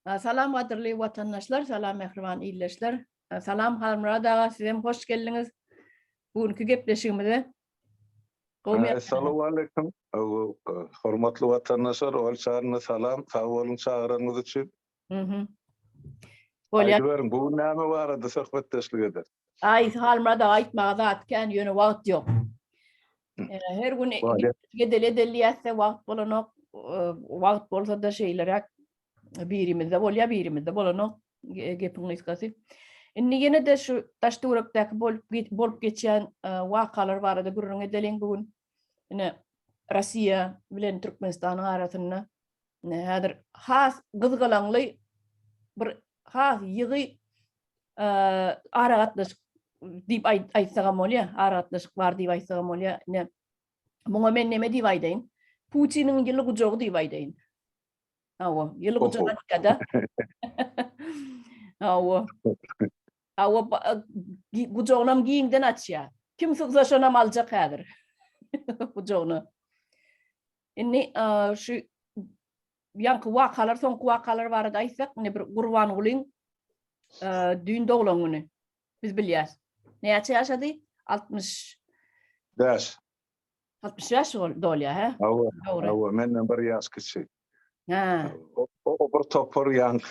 Salam gaderli watandaşlar, salam mehriban illeşler. Salam Halmurad ağa, sizem hoş geldiniz. Bugünkü gepleşigimizde gowmy Assalamu alaikum. Hormatly watandaşlar, ol çağrına salam. Sag bolun çağıranyňyz üçin. Bolýar. Aýdy berin, bu näme barada söhbetdeşlik eder? Ay Halmurad ağa aýtmaga zatken ýöne wagt ýok. Her gün Bolýar. gedeli ýetse wagt bolanok, wagt bolsa da şeýlerek birimizde bolýar, birimizde bolanok gepiň ysgasy. Inni ýene de şu Taşdöwrekdäki bolup geçýän wakalar barada gürrüň edeliň bugün. Ine Rossiýa bilen Türkmenistanyň arasynda häzir has gyzgalanly bir has ýygy ara gatnaşyk diýip aýtsagam bolýar, ara gatnaşyk bar diýip aýtsagam bolýar. Ne muňa men neme diýip aýdaýyn? Putiniň ýyly gujogy diýip aýdaýyn. Hawa, ýyly gujogy kada. Hawa. Hawa gujognam giýinden açýar. Kim sığsa şonam aljak häzir. Gujogny. Inni şu ýanky wakalar, soňky wakalar barada aýtsak, ne bir Gurban Gulyň düýün doglan güni. Biz bilýäs. Näçe ýaşady? 60 Däş. 60 ýaş dolýar, he? Hawa, menden bir ýaş kiçi. Ha. O bir topor ýan.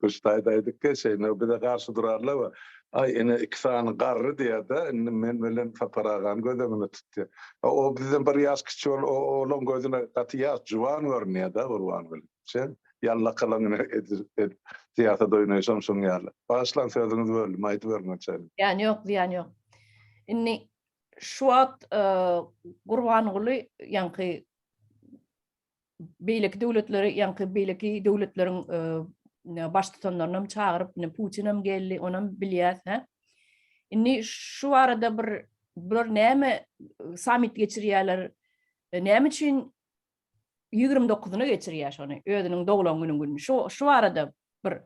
Kuştaýdaýdyk ki, şeýne bir de garşy durarlar we ay ene iki sany garry diýär-de, men bilen paparagan gözüme tutdy. O bizden bir ýaş kiçi olam gözüne gatýar, juwan görnýär-de Gurban Guly. Sen ýalla kalanyny tiýatra doýnaýsam şoň ýaly. Başlan sözüňiz böldüm, aýdyp bermeçäň. Yani yok, ziyan yok. Inni şu wagt Gurban Guly ýanky beýleki döwletleri, ýanky beýleki döwletleriň baş tutanlaryny çağıryp, Putinim geldi, onam bilýäs, he. Inni şu arada bir näme summit geçirýärler, näme üçin 29-ny geçirýär şonu, özüniň doglan gününi. Şu arada bir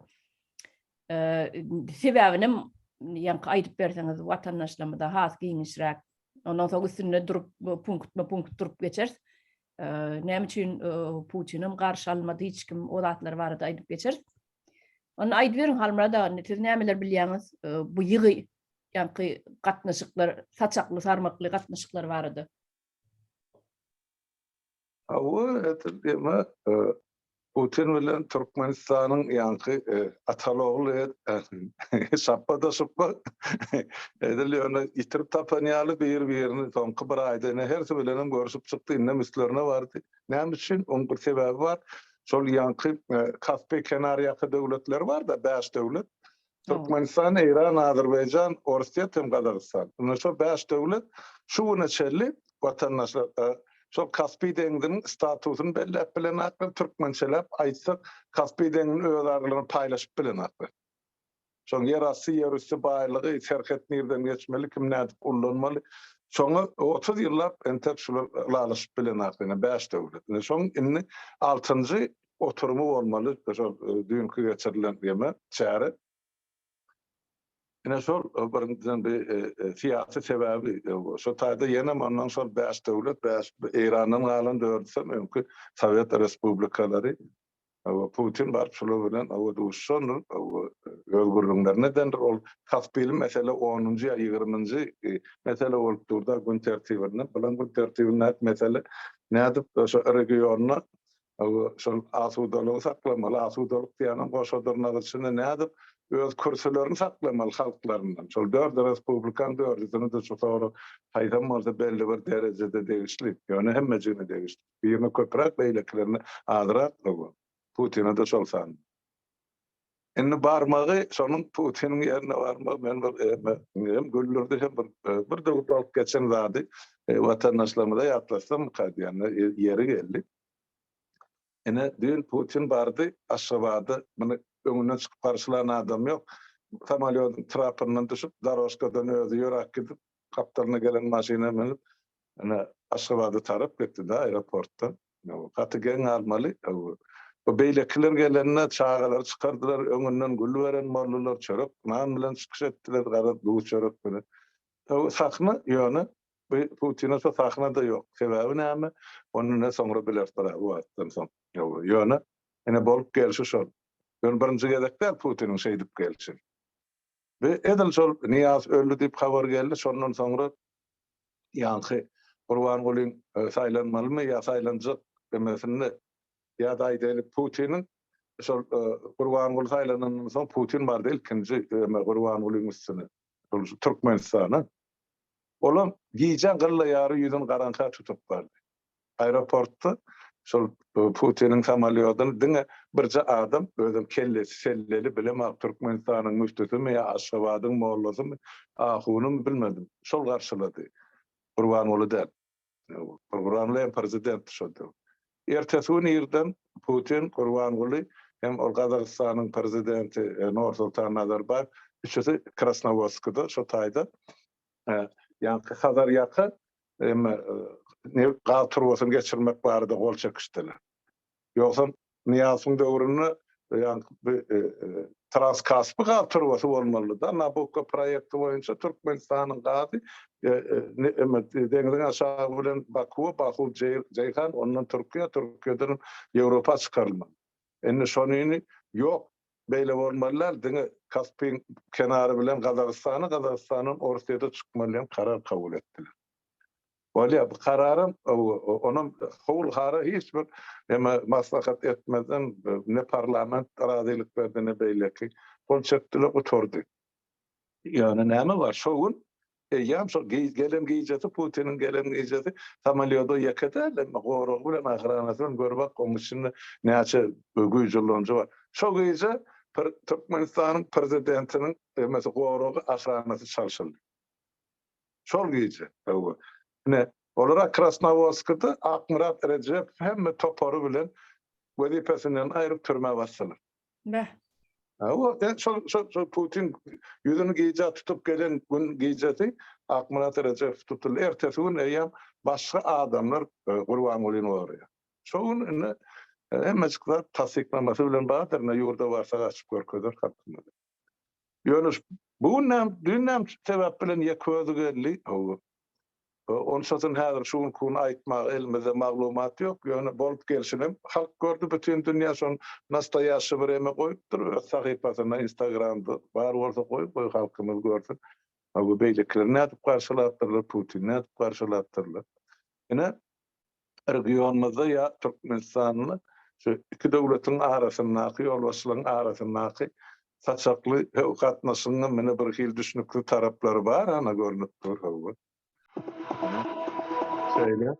sebäbini ýanky aýdyp berseňiz, watandaşlarymyza da has giňişräk. Ondan soň üstünde durup punkt durup geçeriz. Näme üçin Putinim garşy almady, hiç kim o zatlar barada aýdyp geçeriz. Onu aýdyp beriň Halmurad aga, siz nämeler bilýäňiz bu ýygy ýanky gatnaşyklar, saçakly, sarmakly gatnaşyklar barada? Hawa, etdeme Putin bilen Türkmenistanyň ýanky atalogly şappada şuppa edili onu itirip tapanýaly bir-birini soňky bir aýda herse bilenem görüşüp çykdy, inne mislerine bardy. Näme üçin? Onuň bir sebebi bar. Şol ýanky Kaspy kenaryaky döwletler bar da, 5 döwlet. Türkmenistan, Iran, Azerbaycan, Orusya, Kazakistan. Unda şo 5 döwlet şu neçeli watandaşlar şol Kaspy deňdiň statusyny belläp bilen akly türkmençelep aýtsak Kaspy deňdiň öz aralaryny paýlaşyp bilen akly. Şoň ýer asy ýerüstü baýlygy serhet nerden geçmeli, kim nädip ullanmaly. Şoňa 30 ýyllap entek şular lalaşyp bilen akly 5 döwlet. Şoň inni 6-njy oturumy bolmaly, şol düňkü geçirilen ýeme çäre. Ine şol birinciden bir siyasi sebebi, şu taýda ýene ondan şol 5 döwlet, Iranyň galan 4-si mümkin Sowet respublikalary, Putin bar şol bilen duşşan, öz gurulmalarına dendir ol. Kaspyly mesele 10-njy, 20-njy mesele bolup durda gün tertibine, bilen gün tertibine mesele nädip şu regionna, şol asudalygy saklamaly, asudalyk diýenem goşadyrnagy üçin nädip öz kürsülerini saklamaly halklaryndan. Şol 4 respublikan 4-üni de şu tory haýdam bolsa belli bir derejede degişlik. Ýöne hemmejine degişlik. Birini köprak beýleklerini azyrak Putin'e de şol san. Indi barmagy şonuň Putiniň ýerine barmak men hem güllürdi hem bir de utalp geçen zady watandaşlarymyza ýatlasam kadýany ýeri geldi. Ene diýen Putin bardy Aşgabatda, muny öňünden çykyp garşylanan adam ýok. Samolyotun trapynyň düşüp Daroşkadan özü ýörak gidip kaptalyna gelen maşina minip ene Aşgabatda tarap gitdi da aeroportdan. Gatygen almaly. Bu beýlekler gelenine çağalar çykardylar, öňünden gül beren mollular çörek, nan bilen çykyş etdiler, garap bu çörek bilen. Sakna ýöne Putin'e sakna da ýok. Sebebi näme? Onu ne soňra biler tarapy wagtdan soň. Ýöne ene bolup gelşi şol. Ben birinji gezekde Putin'in şey dip gelişi. Ve edil şol Niyaz öldü dip habar geldi. Şondan sonra ýa-ni Gurbangulyň saýlanmalymy ýa saýlanjak demesini ýa da aýdylyp Putinin şol Gurbanguly saýlanandan soň Putin bardy ilkinji Gurbangulyň üstüne. Şol Türkmenistana. Olam giýjen gylla ýary ýüzüni garanka tutup bardy. Aeroportda şol Putinin samolýotyny diňe birje adam özüm kellesi selleli bilemok Türkmenistanyň müftüsimi ýa Aşgabatyň mollasymy ahuny bilmedim. Şol garşylady. Gurbanguly däl. Gurbanguly prezident şoldy. Ertesi gün ýerden Putin Gurbanguly hem Gazagystanyň prezidenti Nursultan Nazarbayew üçüsi Krasnovodskda şo taýda ýa-ni Hazar ýaky ne gaturwasyn geçirmek barada gol çekişdiler. Ýoksa Niýazyň döwrüne ýa-ni Transkaspy gaturwasy bolmaly da. Nabucco proýekti boýunça Türkmenistanyň gazy deňiziň aşağı bilen Baku, Ceyhan, ondan Türkiýe, Türkiýeden Ýewropa çykarylmaly. Indi şonyny ýok, beýle bolmalylar, diňe Kaspiň kenary bilen Gazagystanyň ortaýda çykmaly karar kabul etdiler. Bolýa bu kararym onun howul hara hiç bir maslahat etmeden ne parlament razylyk berdi ne beýleki bol çekdiler oturdy. Ýani näme bar şowun ýam şo gelem giýjeti Putinin gelem giýjeti samolýoda ýekedeler gorog bilen ahranasyny görbek goňşyny näçe güýjülünji bar. Şo giýje Türkmenistanyň prezidentiniň mesela gorogy ahranasy çalşyldy. Şol giýje. Ne olarak Krasnovodskda Akmurat Recep hem toporu bilen wezipesinden aýryp türme basdylar. Bäh. O şol Putin ýüzüni giýje tutup gelen gün giýjeti Akmurat Recep tutuldy. Ertesi gün eýem başga adamlar Gurbangulyny oraya. Şoň hemmekler tasdiklamasy bilen baýdyr, ýurda barsa açyp görkezler hatdyny. Ýöne bu dünnem sebäp bilen ýeközi geldi. Onşasın häzir şuň kun aýtmak elimizde maglumat ýok. Ýöne bolup gelşinem halk gördü, bütün dünýä şol nastaýaşy bir eme goýupdyr. Sahypasyna Instagramda bar bolsa goýup halkymyz görsün. Bu beýlekler nädip garşylatdyrlar, Putin nädip garşylatdyrlar. Ene regionymyzda ýa Türkmenistanyň şu iki döwletiň arasyndaky ýolbaşçylygyň arasyndaky saçakly gatnaşygyň mene bir hil düşnükli taraplary bar, ana görünüp durýar. Söyle.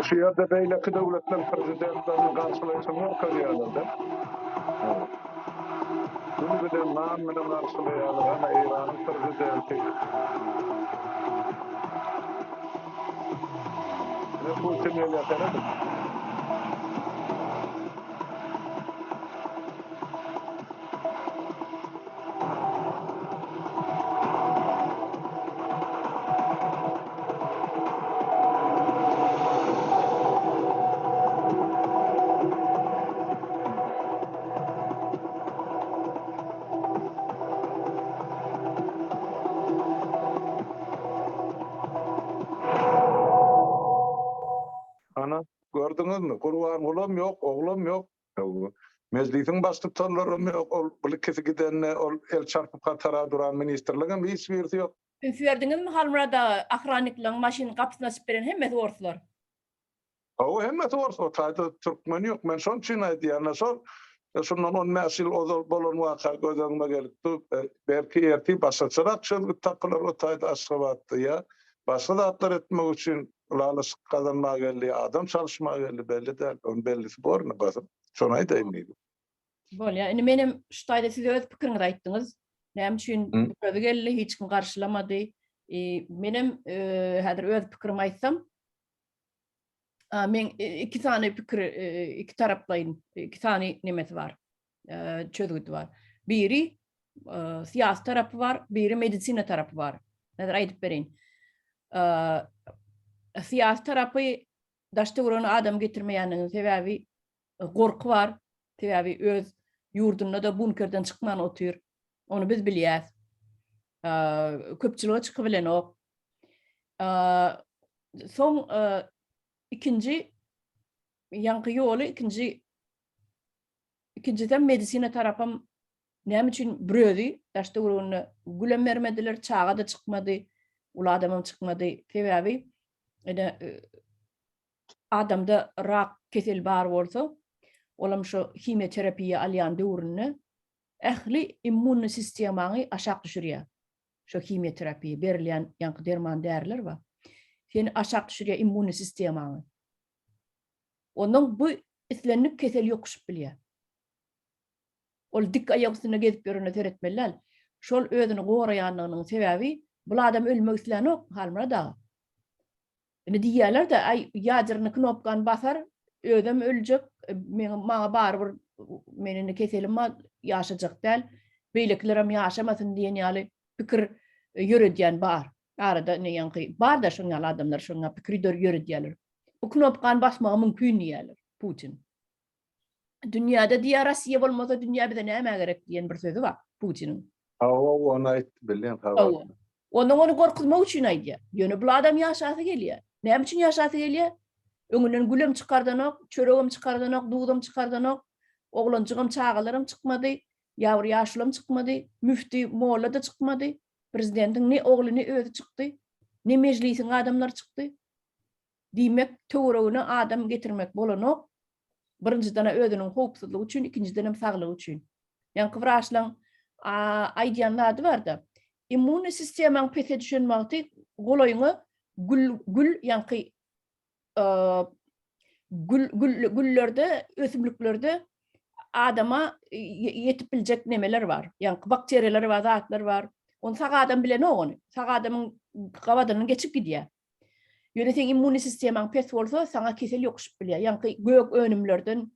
Şu ýerde beýleki döwletler prezidentlerini garşylaýan orkaýarlarda. Bunu bilen nam bilen garşylaýarlar, Iranyň prezidenti. Ne Putin ýatyr. Ana gördüňizmi? Gurbanguly ýok, oglum ýok. Mezlisiň başly torlarym ýok. Ol bilkesi gidenne, ol el çarpyp gatara duran ministrligim hiç birisi ýok. Süýerdiňizmi Halmurada ahranlyklaryň maşyny gapysyna açyp beren hemme orsular? Hemme orsu taýda Türkmen ýok. Men şoň üçin aýdýan, şondan 10 näsil bolan waka gözüňe gelipdi. Belki erti başaçarak şol tapylar o taýda Aşgabatda ýa başga zatlar etmek üçin ulalyş kazanmaga geldi, adam çalışmaga geldi, belli däl. Onun bellisi borny basıp, şonu aýdaýyn. Bolýa, indi menim şu taýda siz öz pikiriňizi aýtdyňyz. Näme üçin közi geldi, hiç kim garşylamady. Menim häzir öz pikirimi aýtsam, men iki tane pikir, iki tarapdaýyn, iki tane nemesi bar, çözgüdi bar. Biri siyasi tarapy bar, biri medisina tarapy bar. Näder aýdyp bereň. Siyasi tarapy daşdygryny adam getirmeýändigiň sebäbi gorky bar. Sebäbi öz ýurdunda da bunkerden çykman otyr. Onu biz bilýäs. köpçülüğe çıkıp bilen ok. Son ikinci yankı yolu ikinciden medisina tarapam näme üçin brödi daşda urunu gülem vermediler, çağa da çıkmadı, ula adamım çıkmadı. Sebebi adamda rak kesel bar bolsa, olam şu kimyoterapiya alyan döwrüne ähli immun sistemany aşak düşürýär. Şu kimyoterapiya berilýän yankı derman däriler ba. Seni aşak düşürýär immun sistemany. Onun bu islenip kesel ýokuşup bilýär. Ol dik ayak üstüne gezip görüne teretmeler. Şol özünü gorayanlygynyň sebebi bu adam ölmek islenok halmara da. Ne diýerler de ay ýadyryny knopkan basar, ödem öljek, maňa barbyr menini keselim ýaşajak däl. Beýleklerim ýaşamasyn diýen ýaly pikir ýöredýän bar. Arada ne ýanky bar da şoňa adamlar şoňa pikir ýöredýärler. Bu knopkan basmagy mümkin diýerler Putin. Dünyada diýär Russiýa bolmasa dünýä bize näme gerek diýen bir sözi bar Putiniň. Onu aýtyp bilýän hawa. Onu gorkutmak üçin aýdýar. Ýöne bu adam ýaşasy gelýär. Näme üçin ýaşasy gelýär? Öňünden gülem çykardanok, çöregim çykardanok, duýdum çykardanok, oglanjygym çağalarym çykmady, ýawry ýaşlym çykmady, müfti molla da çykmady, prezidentiň ne oglyny özü çykdy, ne mejlisiň adamlar çykdy. Diýmek töweregine adam getirmek bolanok, birinciden özünün howpsuzlygy üçin, ikinciden hem saglygy üçin. Ýanky wraçlaň aýdýanlary bar da. İmmun sistemaň pese düşenmekdi, golaýyňy gül ýanky güllerde, ösümliklerde adama yetip biljek nemeler var. Ýanky bakteriýalar var, zatlar var. Onu sag adam bilen ony. Sag adamyň gabadyny geçip gidýär. Ýöne sen immun sistemaň pes bolsa, sana kesel ýokuşup bilýär. Ýanky gök önümlerden,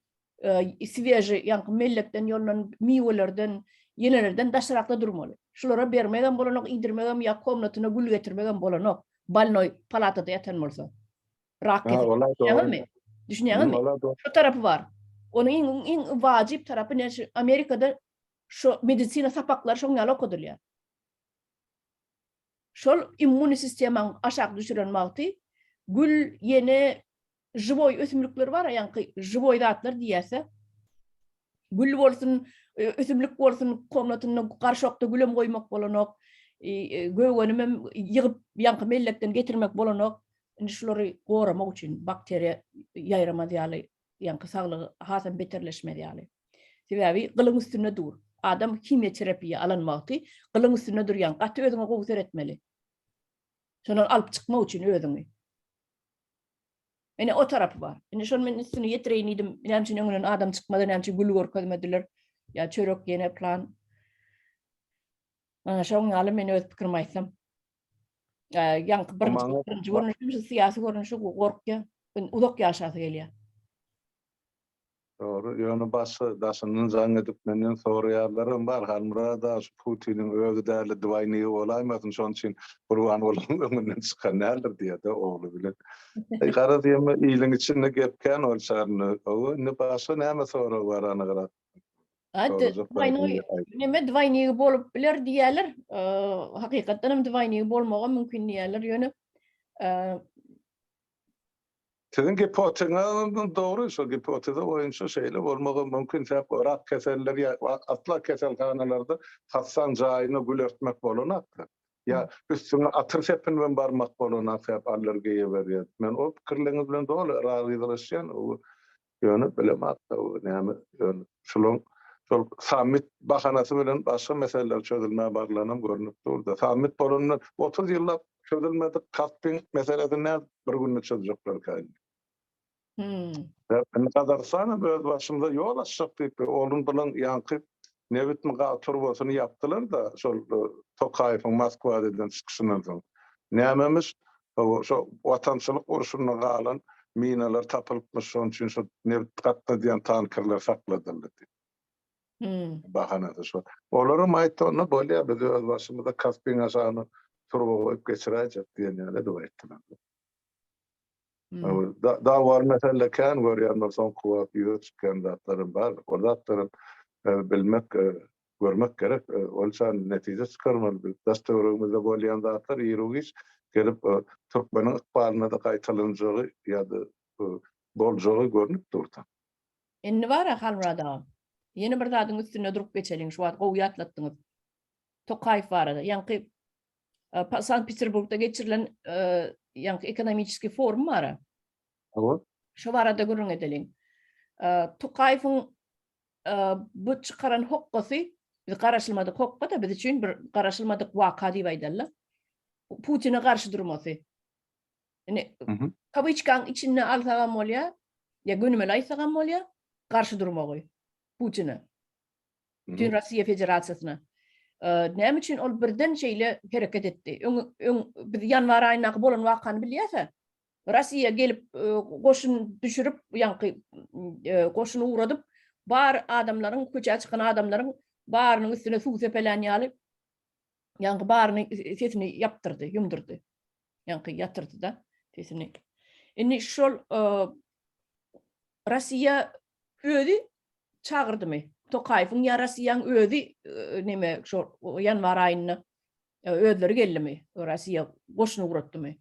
swieji, ýanky mellekden, ýollan miwelerden, yenelerden daşarakda durmaly. Şulara bermeden bolanok, indirmeden ýa komnatyna gül getirmeden bolanok. Balnoy palatada ýatan bolsa. Rak kesel. Düşünýärmi? Şu tarapy var. Onun iň wajyp tarapy näçe Amerikada şu medisina sapaklary şoňa okudylýar. Şol immun sistemaň aşak düşürenmekdi. Gül ýene żywoy ösümlikler var, ýanky żywoy zatlar diýerse. Gül bolsun, ösümlik bolsun, komnatyna garşokda gülem goýmak bolanok, göwgenim hem ýygyp ýanky mellekden getirmek bolanok. Indi şolary goramak üçin bakteriýa ýaýramaz ýaly, ýanky saglygy hasam beterleşmedi ýaly. Sebebi gylyň üstüne dur. Adam kimyoterapiya alanmakdy, gylyň üstüne durýan, gaty özüňe gowsar etmeli. Şonu alyp çykmak üçin özüňi. Ene o tarapy bar. Ene şonu men üstüne ýetireýin idim. Näme üçin öňünden adam çykmady, näme üçin gül görkezmediler. Ya çörek ýene plan. Ana şoň ýaly men öz pikirim aýtsam. Ýanky birinji görnüşüm şu syýasy görnüşi gorkýa, uzak ýaşasy gelýär. Doğru. Ýöne daşynyň jaň edip menden soraýarlarym bar. Halmara da Putiniň özü däli dwaýny bolaýmasyn, şoň üçin gurban bolan öňünden çykan näler diýdi ogly bilen. Gara diýme ýylyň içinde gepken olsaryny, o ne başa näme soraw bar ana gara. Neme dwaýny bolup biler diýerler. Hakykatdan hem dwaýny bolmagy mümkin diýerler ýöne. Sizin hipoteziniz doğru, şu hipoteze boyunca şeyler olmağı mümkün. Rak keseller, atla keselhanalarda hatsan jayını gül örtmek bolunaktı. Ya üstüne atır sepinmen barmak bolunak hep allergiye berýär. Men o pikirleňiz bilen dolu razylaşýan, o ýöne bilemakda, o näme ýöne şol samit bahanasy bilen başga meseleler çözülmäge baglanam görnüp durdy. Samit bolanyny 30 ýyllap çözülmedi. Kasping meselesini bir günde çözecekler kaydı. Ne kadar sana böyle başımda yol açacak deyip oğlum bilen yankı ne bitme turbosunu yaptılar da şu Tokayev'in Moskva dediğin çıkışından sonra. Neymemiş şu vatançılık uruşuna kalan minalar tapılıpmış, onun için şu katta diyen tankerler sakladılar diye. Bahanada şu. Onların ait onu böyle yapıyor. Başımda Kaspin aşağını turbo koyup geçirecek diyen yani dua ettiler. Da var mesela kan görýänler son kuwat ýöçken zatlarym bar. O zatlarym bilmek görmek gerek. Olsan netije çıkarmalı. Biz daşdöwregimizde bolýan zatlar ýerugiş gelip Türkmeniň ykbalyna da gaýtalanjagy ýa-da boljagy görnüp durdy. Inni var halrada. Yeni bir zadyň üstüne durup geçeliň şu wagt gowy atlatdyňyz. Tokayew barada. Ýa-ni Sankt Peterburgda geçirilen ýa-ni ekonomiski forum bar. Hawa. Şu barada görüň edeliň. Tokayewiň bu çıkaran hokkasy biz garaşylmadyk hokka da biz üçin bir garaşylmadyk waka diýip aýdallar. Putin'e karşı durması. Yani kabyçkan içine alsagan bolýa, ya günümel aýsagan bolýa, karşı durmagy Putin'e. Bütün Rossiya Federatsiýasyna. Näme üçin ol birden şeýle hereket etdi? Biz ýanwar aýyna bolan wakany bilýärse, Rossiya gelip goşun düşürüp, ýa-ni goşuny uğradyp, bar adamlaryň, köçe çykan adamlaryň barynyň üstüne suw sepelän ýaly, ýa-ni baryny sesini ýaptyrdy, ýumdyrdy. Ýa-ni ýatyrdy da sesini. Indi şol Rossiya özi çağırdymy? Tokayewiň ýa Rossiýanyň özi neme şol ýanwar aýyna özleri geldimi? Rossiya goşuny uğratdymy?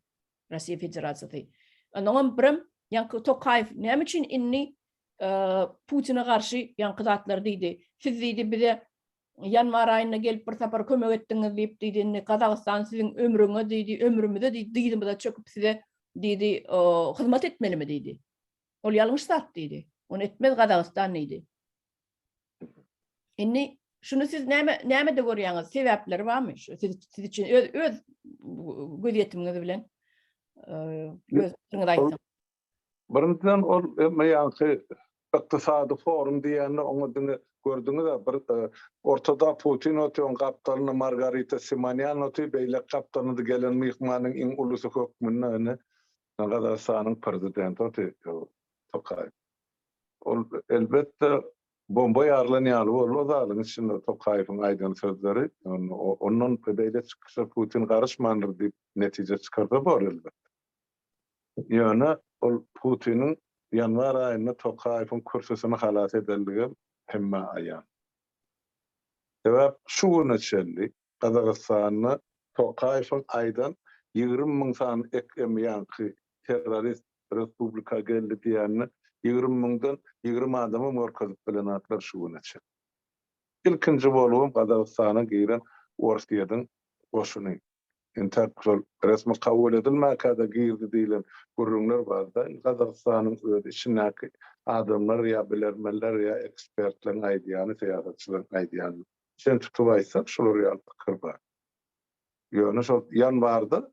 Rossiya Federatsiýasy. Onuň birim ýa-ni Tokayew näme üçin inni Putin'e karşı ýa-ni zatlar diýdi. Siz diýdi bize ýanwar aýyna gelip bir sapar kömek etdiňiz diýip diýdi. Kazakystan siziň ömrüňe diýdi, ömrümde diýdi bu da çöküp size diýdi hyzmat etmelimi diýdi. Ol ýalňyş zat diýdi. Onu etmez Kazakystan diýdi. Inni şunu siz näme de görýäňiz? Sebäpleri barmy? Siz için öz gözetimiňiz bilen Birinçiden ol ýa-ni ykdysady forum diýende oňa gördüňiz bir ortada Putin oturan kaptalyny Margarita Simonyan oturup beýle kaptanydy gelen mihmanyň iň ulusy hökmüne Kazakstanyň prezidenti oturup Tokayew. Ol elbetde bomba ýarlanýaly bolýar zalyň içinde Tokayewiň aýdyan sözleri onuň beýle çykyşy Putin garşmandyr diýip netije çykardy bar elbetde. Ýöne ol Putiniň ýanwar aýyna Tokayewiň kursusyny halat edildigi hemme aýan. Sebäp şu güneçli Kazakstanyň Tokayewiň aýdan 20.000 san eklemýän terrorist respublika geldi diýäni 20.000'dan 20 adamı morkazyp bilen atlar şu güneçli. İlkinji bolup Kazakstana giren Orsiýadyň goşuny Interpol resmi kabul edilmäkde girdi diýilen gurrunlar barda. Kazakstanyň öz içindäki adamlar ýa bilermeler ýa ekspertler aýdýany, syýasatçylar aýdýany. Sen tutup aýsak şolar ýa pikir bar. Ýöne şol ýanwarda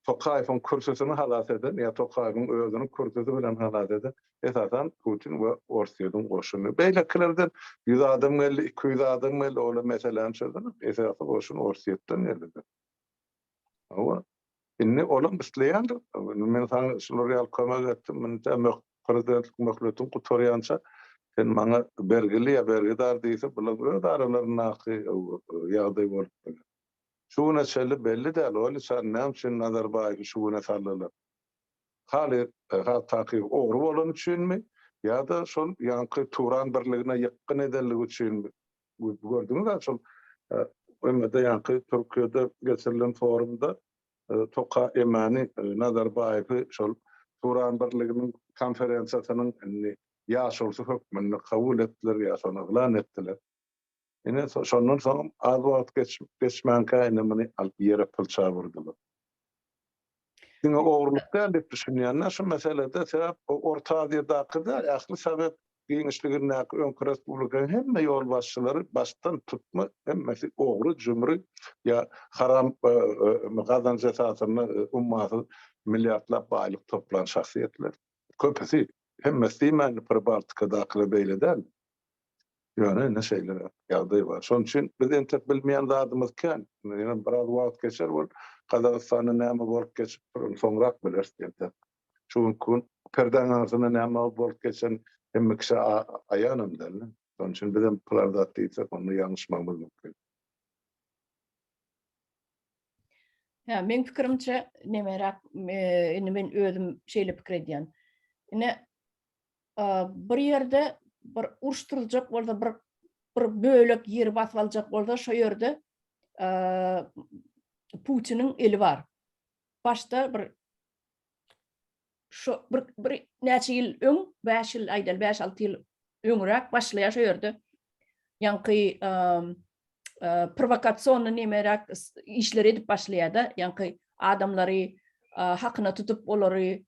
Tokayewiň kursusyny halat eden ýa Tokayewiň özüniň kursusy bilen halat eden esasan Putin we Orsiýadyň goşuny. Beýlekilerden 100 adam geldi, 200 adam geldi, ola meselem şerden esasy goşun Orsiýadan geldi. Ama inni olan işleýändir. Men sana şolar ýaly kömek etdim. Men de prezidentlik möhletin gutorýança sen maňa bergili ýa bergidar diýse bular öz aralaryna ýagdaý bolup. Şuna şeýle belli däl, ol näme üçin Nazarbaýew şuna saldylar. Haly takyp ogry bolan üçinmi ýa-da şol ýanky Turan birligine ýakyn edenligi üçinmi? Gördüňiz-mi şol ömürde ýanky Türkiýede geçirilen forumda Toka emani Nazarbayew şol Turan birliginiň konferensiýasynyň ýaşulsy hökmüni kabul etdiler ýa şonu elan etdiler. Ine şondan soň az wagt geçmänkä meni alyp ýere pylça burdylar. Diňe ogurluk däl diýip düşünýänler şu meselede sebäp Orta Aziýadaky ýaşly sebäp giňişligine öňkü respublikaň hemme ýol başçylary başdan tutma hemmesi ogry, jümri ýa haram gazanç esasyny ummaty milliardlap baýlyk toplan şahsiýetler. Köpesi hemmesi men Pribaltika dakyly beýleden. Ýöne ne şeýler ýagdaý bar. Şoň üçin biz entek bilmeýän zadymyz kan. Ýa biraz wagt geçer bol Kazakstanyň näme bolup geçip soňrak bilersiň. Şu gün perden arasynda näme bolup geçen hemme kişi aýanam derler. Şoň üçin bizim pularda diýsek onu ýalňyşmamyz mümkin. Ya men pikirimçe nemerak men özüm şeýle pikir edýän. Bir ýerde bir uruşturulacak bolsa bir bir bölek yer basıp alacak bolsa şo ýerde Putin'in eli var. Başta bir şu bir näçe ýyl öň, 5 ýyl aýdal 5-6 ýyl öňürek başlaýar şo ýerde. Ýanky provokasiýony nemerek işler edip başlaýarda. Ýanky adamlary hakyna tutup olary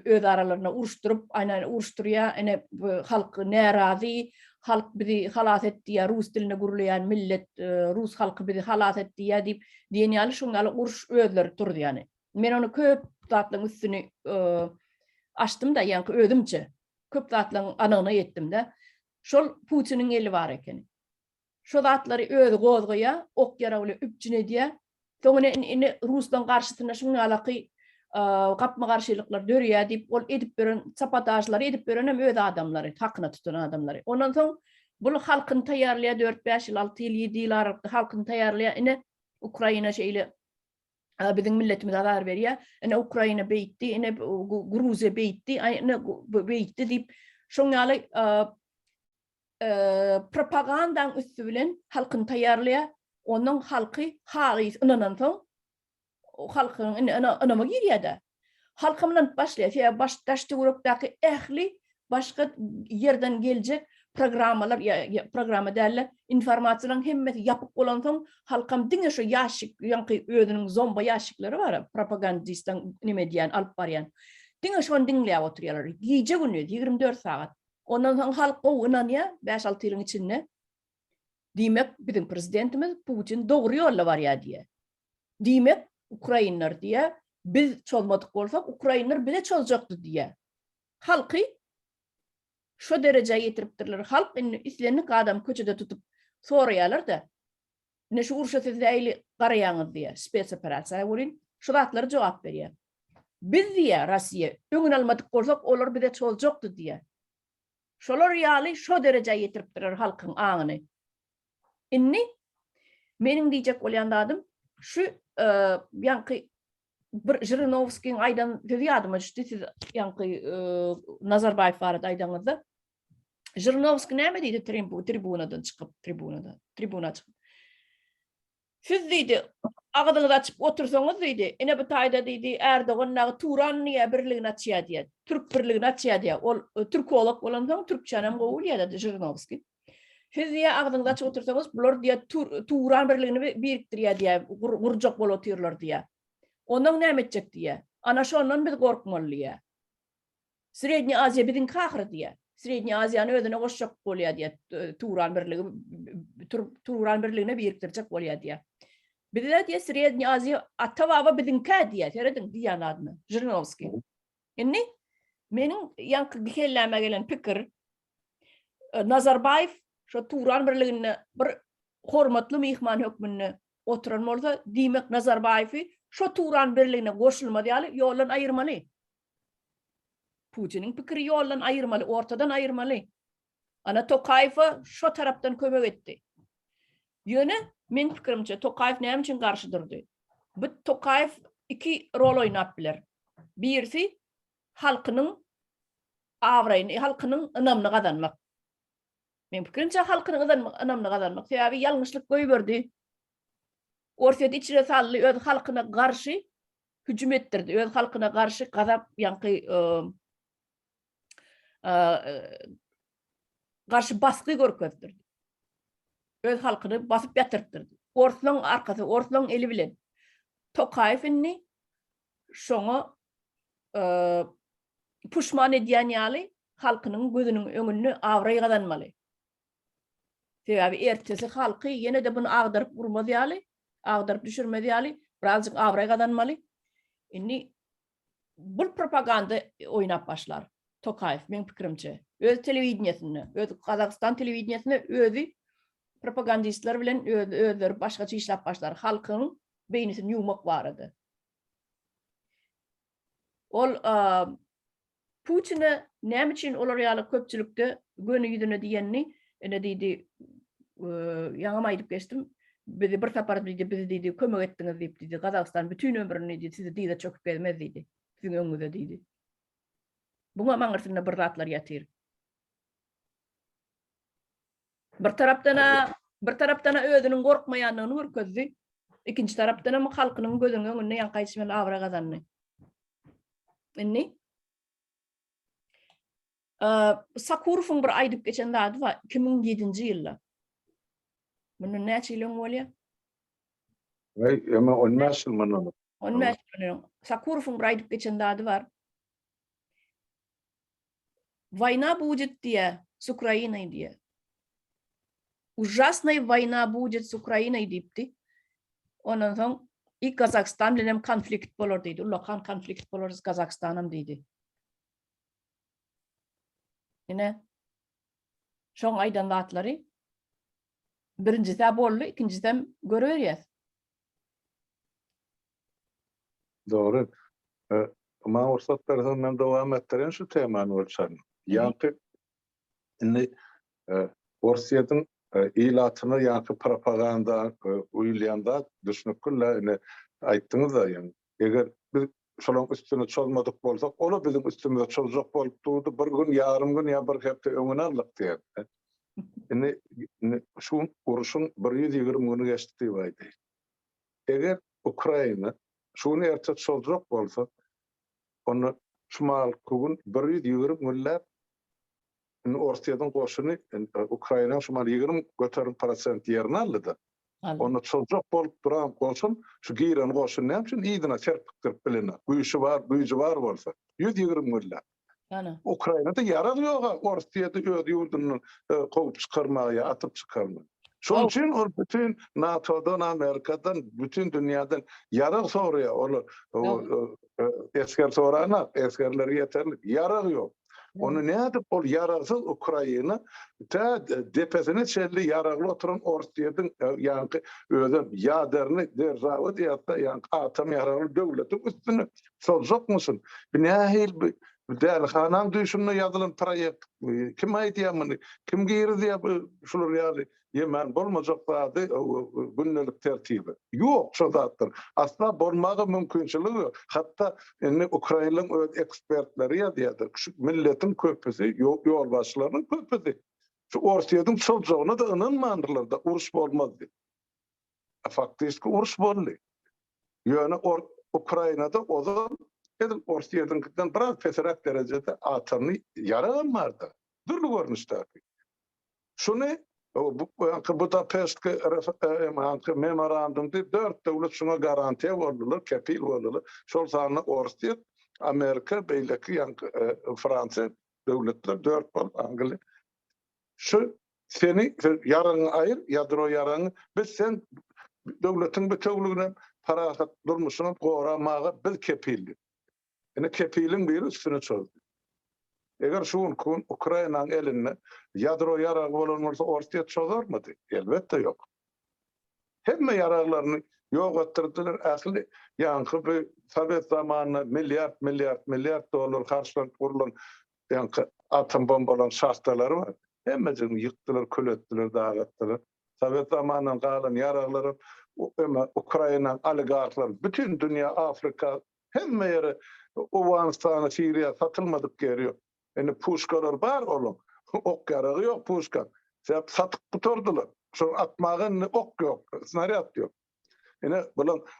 öz aralaryna uruşturup, aýna uruşturýar, ene halky närazy, halk bizi halas etdi, rus diline gurulayan millet, rus halky bizi halas etdi diýip diýenýär, şoňaly uruş özleri turdy ýani. Men onu köp zatlaryň üstüni açdym da, ýanky özümçe köp zatlaryň anygyna ýetdim de. Şol Putiniň eli bar eken. Şo zatlary özi gozgoýa, ok ýaragly üpjüne diýe. Soňra ine Rusdan garşysyna şuňa alaky gapma garşylyklar dörýär diýip ol edip beren sabotajlar edip beren hem öz adamlary, hakyna tutan adamlary. Ondan soň bul halkyny taýýarlaýar 4-5 ýyl, 6 ýyl, 7 ýyl aralykda halkyny taýýarlaýar. Ine Ukraina şeýle biziň milletimiz azar berýär. Ine Ukraina beýtdi, ine Gruziýa beýtdi, ine beýtdi diýip şoňaly propagandaň üstü bilen halkyny taýýarlaýar. Onuň halky haýys ınanan soň halkyň inama girýär-de. Halky bilen başlaýar, daşdurukdaky ähli başga ýerden geljek programmalar, programma däller, informasiýalaryň hemmesi ýapyk bolan soň halkam diňe şo ýaşyk, ýanky özüniň zomba ýaşyklary bar, propagandistan nime diýen alyp barýan. Diňe şonu diňleýär oturýarlar. Gece günü 24 saat. Ondan soň halk o inanýar 5-6 ýylyň içinde. Diýmek bizim prezidentimiz Putin dogry ýolda barýar diýe. Diýmek Ukrainler diýe, biz çolmadyk bolsak Ukrainler bize çoljakdy diýe. Halky şo derejeye ýetiripdirler. Halk islerini adam köçede tutup soraýarlar da. Ne şu uruşa sizäýli garaýaňyz diýe, spes operasiýa bolýan. Şu zatlary jogap berýär. Biz diýe Russiýa öňüne almadyk bolsak olar bize çoljakdy diýe. Şolar ýaly şo derejeye ýetiripdirler halkyň aňyny. Inni meniň diýjek bolýandym şu ýanky bir Jirinovskiň aýdan ýadyma düşdi, siz ýanky Nazarbayew barada aýdaňyzda. Jirinovski näme diýdi tribunadan çykyp, tribuna çykyp. Siz diýdi, agadyňyzy açyp otursaňyz diýdi, ene bu taýda diýdi, Erdogan näme Turan niýe birligini açýar diýdi. Türk birligini açýar diýdi. Ol türkolog bolan soň türkçänem gowulýar diýdi Jirinovski. Siz diýe agadyňyzy açyp otursaňyz, bular diýe Turan birligini birikdirýär diýe, gurjak bolup oturýarlar diýe. Ondan näme etjek diýe. Ana şondan biz gorkmalyýar. Sredni Aziýa biziň kahry diýe. Sredni Aziýany özüne goşjak bolýar diýe. Turan birligini birikdirjek bolýar diýe. Bir de diye Sredni Aziya atavava bizinkä diye teredin diýen adyny Jirinovski. Indi meniň ýanky gihelleme gelen pikir Nazarbayew şo Turan birligini bir hormatly mihman hökmünde oturan bolsa diýmek Nazarbayew şo Turan birligine goşulmady ýaly ýoldan aýyrmaly. Putiniň pikiri ýoldan aýyrmaly, ortadan aýyrmaly. Ana Tokayew şo tarapdan kömek etdi. Ýöne men pikirimçe Tokayew näme üçin garşydyrdy? Bu Tokayew iki rol oýnap biler. Birisi halkynyň awraýyny, halkynyň ynamyny gazanmak. Men pikirimçe halkynyň ynamyny gazanmak. Sebäbi ýalňyşlyk goýberdi. Ortada içine sally öz halkyna garşy hüjüm etdirdi. Öz halkyna garşy gazap ýanky garşy baskı görkezdirdi. Öz halkyny basyp ýatyrtdyrdy. Ortadan arkasy, ortadan eli bilen. Tokayew şoňa puşman edýän ýaly halkynyň gözüniň öňünde awraý gazanmaly. Sebäbi ertesi halky ýene de bunu agdaryp urmady ýaly, agdaryp düşürmedi ýaly, birazjyk awraý gazanmaly. Indi bu propaganda oýnap başlar Tokayew men pikirimçe. Öz telewizionyasynda, öz Kazakistan telewizionyasynda özü propagandistler bilen özleri başgaça işlep başlar. Halkyň beýnisini ýumak barady. Ol Putin'e näme üçin olar ýaly köpçülikde göni ýüzüne diýenni, ene diýdi, ýaňam aýdyp geçdim. Bizi bir sapar diýdi, bizi diýdi, kömek etdiňiz diýip diýdi. Kazakistan bütün ömrüni diýdi, sizi diýde çöküp gelmez diýdi. Siziň öňüňizde diýdi. Buňa maňyrsynda bir zatlar ýatyr. Bir tarapdan özünün korkmayanlygyny görkezdi. İkinci tarapdan hem halkynyň gözüne öňünde ýankaýsy bilen awra gazandy. Inni Sakurov'un bir aýdyp geçen zady bar 2007-nji ýylda. Mundan näçe ýyl bolýar? Ama 15 yıl mı? Sakurov'un bir aýdyp geçen zady bar. Война будет diye с Украиной diye. Ужасная война будет с Украиной dipdi. Ondan soň ilk Kazakstan bilen konflikt bolar diýdi. Ulakan konflikt bolar Kazakstanam diýdi. Ine şoň aýdan datlary birincisi bolly, ikinjisi göreberýär. Doğru. Ama orsat bersen men dowam etdiren şu temany bolşan. Ýa-ni Russiýadyň ilatyny ýa-ni propaganda uýulýanda düşnükle aýtdyňyz da ýani. Eger biz şolaň üstüne çolmadyk bolsak, ola bizim üstümizde çolajak bolup durdy. Bir gün, ýarym gün ýa bir hepde öňüne alyk diýer. Şu uruşun 120 güni geçdi diýdi. Eger Ukraina şunu ertep çolajak bolsa, onu şumal kugun 120 günler Ortaýadan goşuny Ukraina şumal 20% ýerini aldy. Onu çolajak bolup duran goşun şu giýren goşun näçin ýygyna çerpikdirip bilenler. Güýji bar bolsa 120 günler. Ukrainada yarag ýok, Ortaýada öz ýurduny gowy çykarmagy, atyp çykarmagy. Şoň üçin ol bütün NATO'dan, Amerikadan, bütün dünýäden yarag soraýar. Ol esker sorana, eskerler ýeterli. Yarag ýok. Onu nädip ol yaragsız Ukraina ta depesine çelli yaragly oturan Ortaýadyň ýanky özüm ýaderni derzawat ýa-da ýanky atom yaragly döwletiň üstüne çoljakmysyn? Binähil Dälhanaň düşünme ýazylan proýekt kim aýdýarmy? Kim girdi şular ýaly? Ýemen bolmajak zady günnelik tertibi. Ýok şu zatlar. Asla bolmagy mümkinçiligi ýok. Hatda Ukrainalyň öz ekspertleri ýa-da şu milletin köpüsi, ýol başlarynyň köpüsi. Şu Ortaýadyň çoljagyna da ynanmandylar da uruş bolmazdy. Faktiski uruş boldy. Ýöne Ukrainada ozan Ortaýadyňkydan biraz peserak derejede atyny yaragan bardy. Durly görnüşdäki. Şunu Budapest memorandumda 4 döwlet şuna garantiýa boldylar, kepil boldylar. Şol sany Ortaýa, Amerika, beýleki Fransa döwletler 4 bol, Anglia. Şu seni yaraňy aýyr, ýadro yaraňy biz sen döwletiň bütünligine parahat durmuşyny goramagy biz kepildik. Ene kepiliň biri üstüne çökdi. Eger şu gün Ukrainanyň eline ýadro ýarag bolan bolsa Ortaýa çözermidi? Elbetde ýok. Hemme ýaraglaryny ýok etdirdiler. Ähli ýanky bir Sowet zamanyna milyard dollar harçlanıp kurulan ýanky atom bombalaryň şahtalary bar. Hemmejini ýykdylar, köletdiler, dagatdylar. Sowet zamanynyň galan ýaraglary Ukraina oligarklar, bütün dünýä, Afrika, hemme ýere Owganistana, Siriýa satylmadyk geriyor. Yani puşkalar bar olun. Ok yarağı yok puşka. Sebep satıp tuturdular. Şu atmağın ok yok, snaryat yok. Yani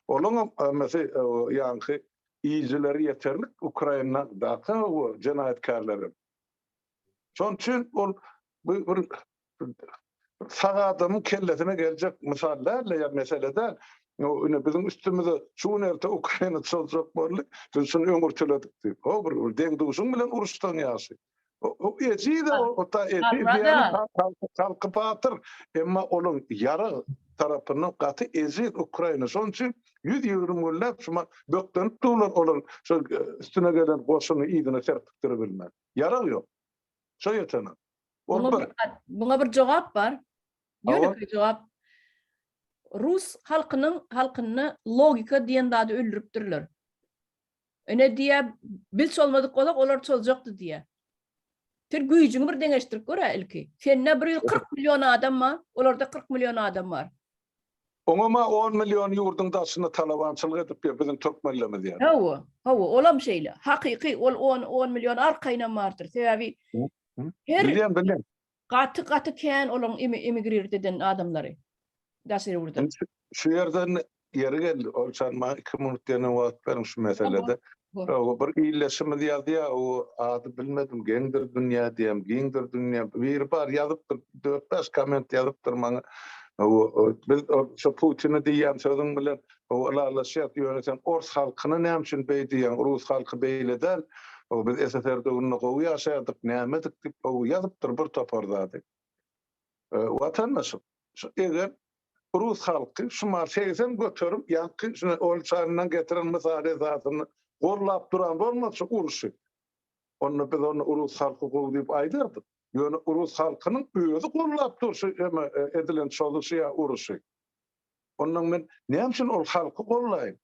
olun mesela yankı iyiceleri yeterlik Ukrayna dakika o cinayetkarları. Şonun için bir sağ adamın kellesine gelecek misallerle ya meseleden bizim üstümüze şu nerde Ukrayna çolacak varlık biz şunu ömürtüledik diyor. O bir dengduşun bilen uruştan yası. O eci de o da eci yani kalkıp atır. Ama onun yarı tarafının katı eci Ukrayna. Şonun için 120 günler şuma bökten tuğlar olan üstüne gelen koşunu iyidine serpiktirebilmez. Yarı yok. Şu yetenek. Buna bir cevap var. Ýöne bir cevap. Rus halkyny logika diýen zady öldüripdirler. Öne diýe biz olmadyk bolak olar çoljakdy diýe. Ter güýjüňi bir deňeşdirip görä ilki. Senne 40 milyon adam bar, olarda 40 milyon adam bar. Oňa 10 milyon ýurduň daşyna talabançylyk edip bizim Türk milleti diýer. Hawa, olam şeýle. Hakyky ol 10 milyon arkaýna bardyr. Sebäbi Bilýän. Katı ken olan emigrir eden adamları. Dasır burada. Yani şu yerden yeri geldi. O çarma 2 minut yana vaqt verin şu meselede. O bir iyileşme diýdi ya, o adı bilmedim. Gendir dünya diyem, gendir dünya. Bir bar yazıptır, 4-5 komment yazıptır bana. Biz şu Putin'i diýen sözüň bilen o alaşýat ýöneten Ors halkyny näme üçin beýdiýen, Rus halky beýleder. O biz SSR'de onu gowy ýaşaýardyk, nämedik diýip o yazıptır bir toparlady. Watandaşım, eger Rus halky şumar şeysen götürüp ýa-da şunu olçarından getiren mesele zatyny gorlap duran bolmasa uruşy. Onu biz onu Rus halky gowy diýip aýdardyk. Ýöne Rus halkynyň özü gorlap durşy edilen şoluşy uruşy. Ondan men näme üçin ol halky gollaýyn?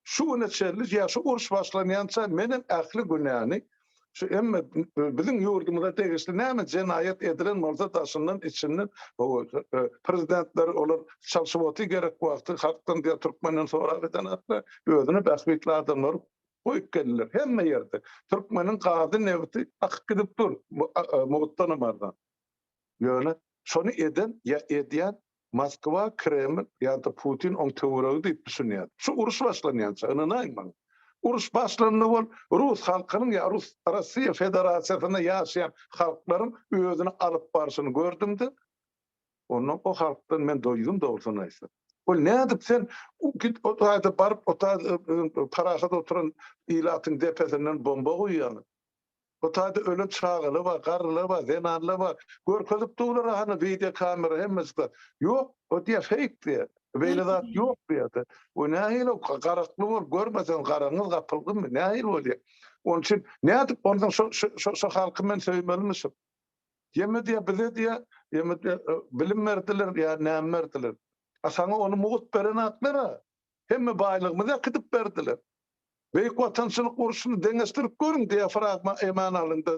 Şu neçeli ýa şu uruş başlanýança meniň ähli günäni şu emme bizim ýurdumyzda tegişli näme jenayet edilen bolsa taşyndan içinden o prezidentler olar çalşyp oty gerek wagty halkdan diýe Türkmenden sonra eden atla özüne bahmetli adamlar koyup geldiler. Hemme ýerde Türkmeniň gady nebeti ak gidip dur mugutdan bardan. Ýöne şonu eden ýa edýän Moskwa, Kreml ýa-da Putin on töwregi diýip düşünýär. Şu uruş başlanýança ynanaýman. Uruş başlandy bol Rus halkynyň ýa Russiýa Federasiýasyna ýaşaýan halklaryň özüni alyp barşyny gördümdi. Ondan o halkdan men doýdum dogrusyny aýsam. Ol nädip sen git o taýda baryp o taýda paraxada oturan ilatyň depesinden bomba goýýan. O taýda ölen çağıly bar, garly bar, zenanly bar. Görkezip durlar hany video kamera hemmesi. Ýok, o diýe fake diýe. Beýle zat ýok diýe. O nähili garakly bol, görmesen garaňyz gapylgymy? Nähili bolýar? Onun üçin nädip ondan şu halky men söýmelimiz? Ýeme diýe bize diýe, ýeme bilim merdiler ýa näme merdiler. Asaňa onu mugut beren atlara. Hemme baýlygymyza kytyp berdiler. Beýik watançylyk uruşyny deňestirip görüň diafragma eman alyndy.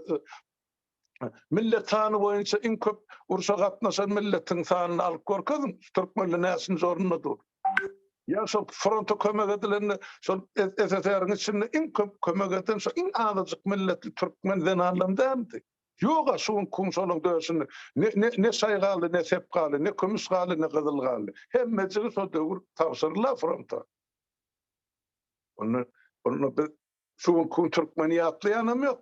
Millet sany boýunça iň köp uruşa gatnaşan milletiň sanyny alyp görkezim. Türkmenler näsin zorundadyr. Ya şu fronta kömek edilen şu SSR'nin içinde iň köp kömek eden şu iň azajyk milletli Türkmenden alamdandy. Yoga şuň kumşalyň döşünde ne saýgaly, ne sepgaly, ne kümüşgaly, ne gyzylgaly. Hemmejigi şu döwür tawsyrlar fronta. Onu biz şuň kum Türkmeni atlayanam ýok.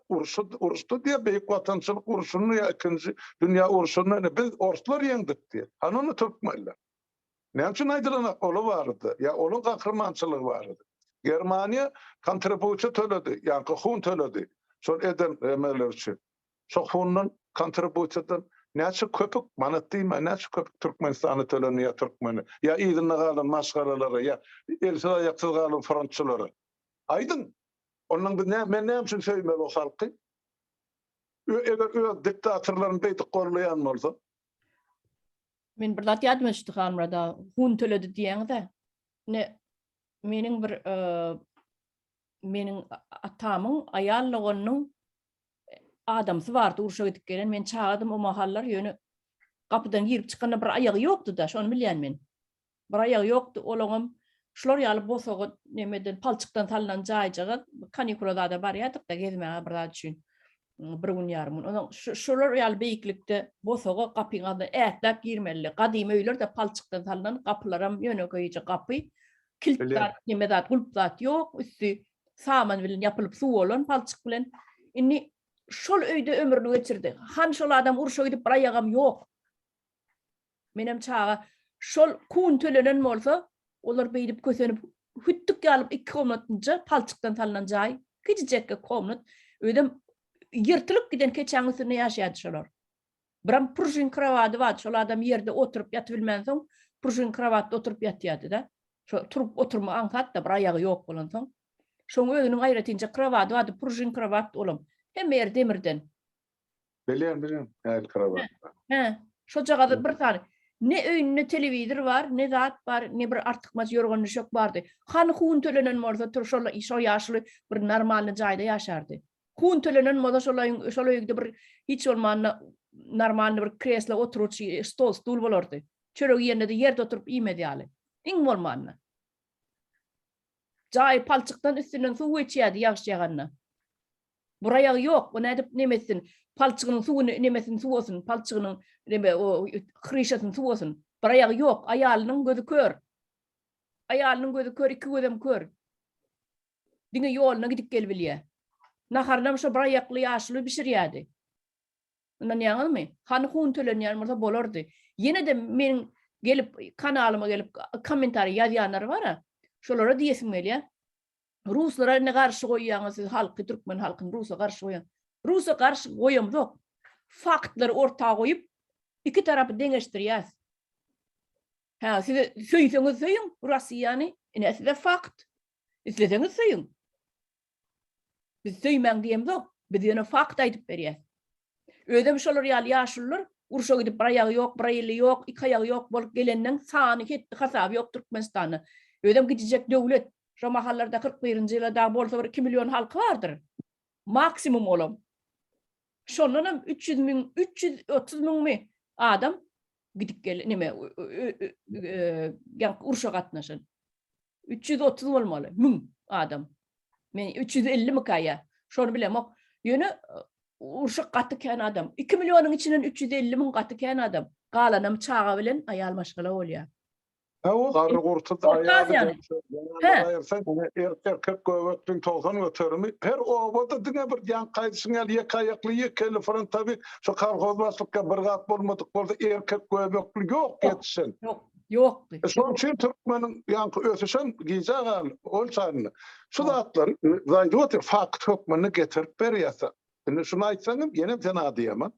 Uruşdy diýe beýik watançylyk uruşuny ýa ikinji dünýä uruşuny biz Orslar ýeňdik diýe. Anyny Türkmenler. Näme üçin aýdylan oly bardy? Ya onuň gahrmançylygy bardy. Germaniýa kontribusiýa töledi, ýa-da hun töledi. Şol eden emeler üçin. Şol hundan kontribusiýadan näçe köpük manat diýme, näçe köpük Türkmenistany tölenýär Türkmeni. Ya ýygyna galan maşgaralara, ýa elsiz aýaksyz galan frontçylara. Aydın. Ondan biz men näme üçin söýmeli o halky? Eger diktatorlaryň beýtik gorlaýan bolsa. Men bir zat ýadymyşdy hanmada hun töledi diýende. Ne meniň atamyň aýallyganyň adamsy bardy uruşa gidip gelen men çağırdım o mahallar ýöne kapıdan girip çykanda bir aýagy ýokdy da şonu bilýän men. Bir aýagy ýokdy olaňam şular ýalyp bosagy nemeden palçykdan talynan jaýjaga kanikulada da bar ýatyp da gezmäge bir zat üçin bir gün ýarym. Ondan şular ýaly beýiklikde bosagy kapyňa ätlep girmeli. Gadymy öýler de palçykdan talynan kapylaram ýöne goýjy kapy. Kilitler nemedat gulplat ýok, üstü saman bilen ýapylyp suw bolan palçyk bilen. Inni şol öýde ömrüni geçirdi. Han şol adam uruşa gidip bir aýagam ýok. Menem çağa şol kun tölenen bolsa olar beýdip kösenip hüttük ýalyp 2 komnatynja palçykdan talynan jaý, kiçijekke komnat öýdem ýyrtylyp giden keçäň üstüne ýaşaýdy şolar. Biram prujin krawady bar, şol adam ýerde oturup ýatyp bilmän soň prujin krawatda oturup ýatýardy da. Şo turup oturma ankat da bir aýagy ýok bolan soň. Şoň öýüniň aýratynja krawady bar, prujin krawat olam. Hem yer demirden. Bilýän, el kravat. Şo jagada bir tane ne öýün, ne telewizor var, ne zat bar, ne bir artykmaz ýorganyşyk bardy. Hany hun tölenen bolsa şo ýaşly bir normal jaýda ýaşardy. Hun tölenen bolsa şol öýde bir hiç bolmanda normal bir kresla oturuşy stul bolardy. Çörek ýerinde ýerde oturup iýmedi ýaly. Iň bolmanda. Jaý palçykdan üstünden suw içýärdi ýagşy ýaganna. Buraya yok. O ne nemesin? Palçığının suyu nemesin su olsun. Palçığının neme o krişasının su olsun. Buraya yok. Ayalının gözü kör. Ayalının gözü kör, iki gözüm kör. Dine yoluna gidip gelbiliye. Naharnam şu burayaklı yaşlı bir şey yadi. Ondan yanıl mı? Han hun tölen yanmasa bolordu. Yine de men gelip kanalıma gelip komentar yazanlar var ha. Şolara diyesim geliyor. Ruslara ne karşı koyuyorsunuz halkı Türkmen halkın Rus'a karşı koyuyor. Rus'a karşı koyuyorum yok. Faktları ortaya koyup iki tarafı dengeştiriyoruz. Ha size söyleseniz söyleyin Rusya yani. Ne size fakt. İsteseniz söyleyin. Biz söylemen diyeyim yok. Biz yine fakt aytıp veriyoruz. Ödem şolar yaşlılar uruşa gidip barayağı yok, baraylı yok, iki ayağı yok, bolup gelenden sağını ketti, hasabı yok Türkmenistan'ı. Ödem gidecek devlet. Şu mahallarda 41. yılda bolsa 2 milyon halkı vardır. Maksimum olam. Şondan 330 bin mi adam gidip gel neme uruşa katnaşın. 330 olmalı. Mün adam. Men 350 mi kaya? Şonu bilemem. Yönü uruşak katıken adam. 2 milyonun içinden 350 bin katıken adam. Kalanım çağa bilen ayal maşgala oluyor. O garı kurtuda Ortaz yani. ayarsan erkek göbektin tolgan götürümü her obada dine bir yan kaydısın el yek ayaklı yek eli falan tabi şu karkozbaslıkka bir gat bolmadık bolda erkek göbekli yok yetsin. Yok. Son için Türkmenin yankı ötüşen gizagal olsanı. Şu zatlar zaydı fakt Türkmen'i getirip beriyasa. Şimdi şunu aytsanım yine fena diyemem.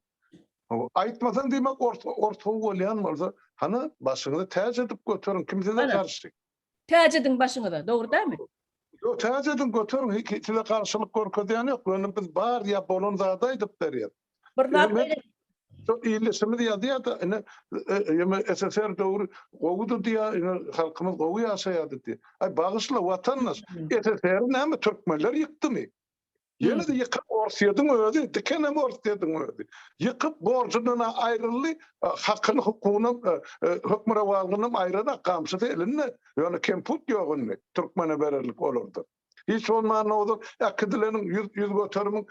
Aytmasan demek orta olayan varsa hani başını tez edip götürün kimse de karşı. Tez edin başını da doğru değil mi? Yok tez edin götürün hiç de karşılık korkudan yok. Önümüz bar ya bolon zadaydık deriyor. Çok iyileşimi diye da SSR doğru oğudu diye halkımız oğu yaşayadı diye. Ay bağışla vatandaş SSR'in hem Türkmenler yıktı mı? Yine de yıkıp Orsiyadan öldü, dikenem Orsiyadan öldü. Yıkıp borcundan ayrılı, hakkını hukukuna, hükmüre varlığının ayrına kamsıda eline, yani kemput yoğunlu, Türkmen'e verirlik olurdu. Hiç olmayan olur, akıdilerin yüz götürümün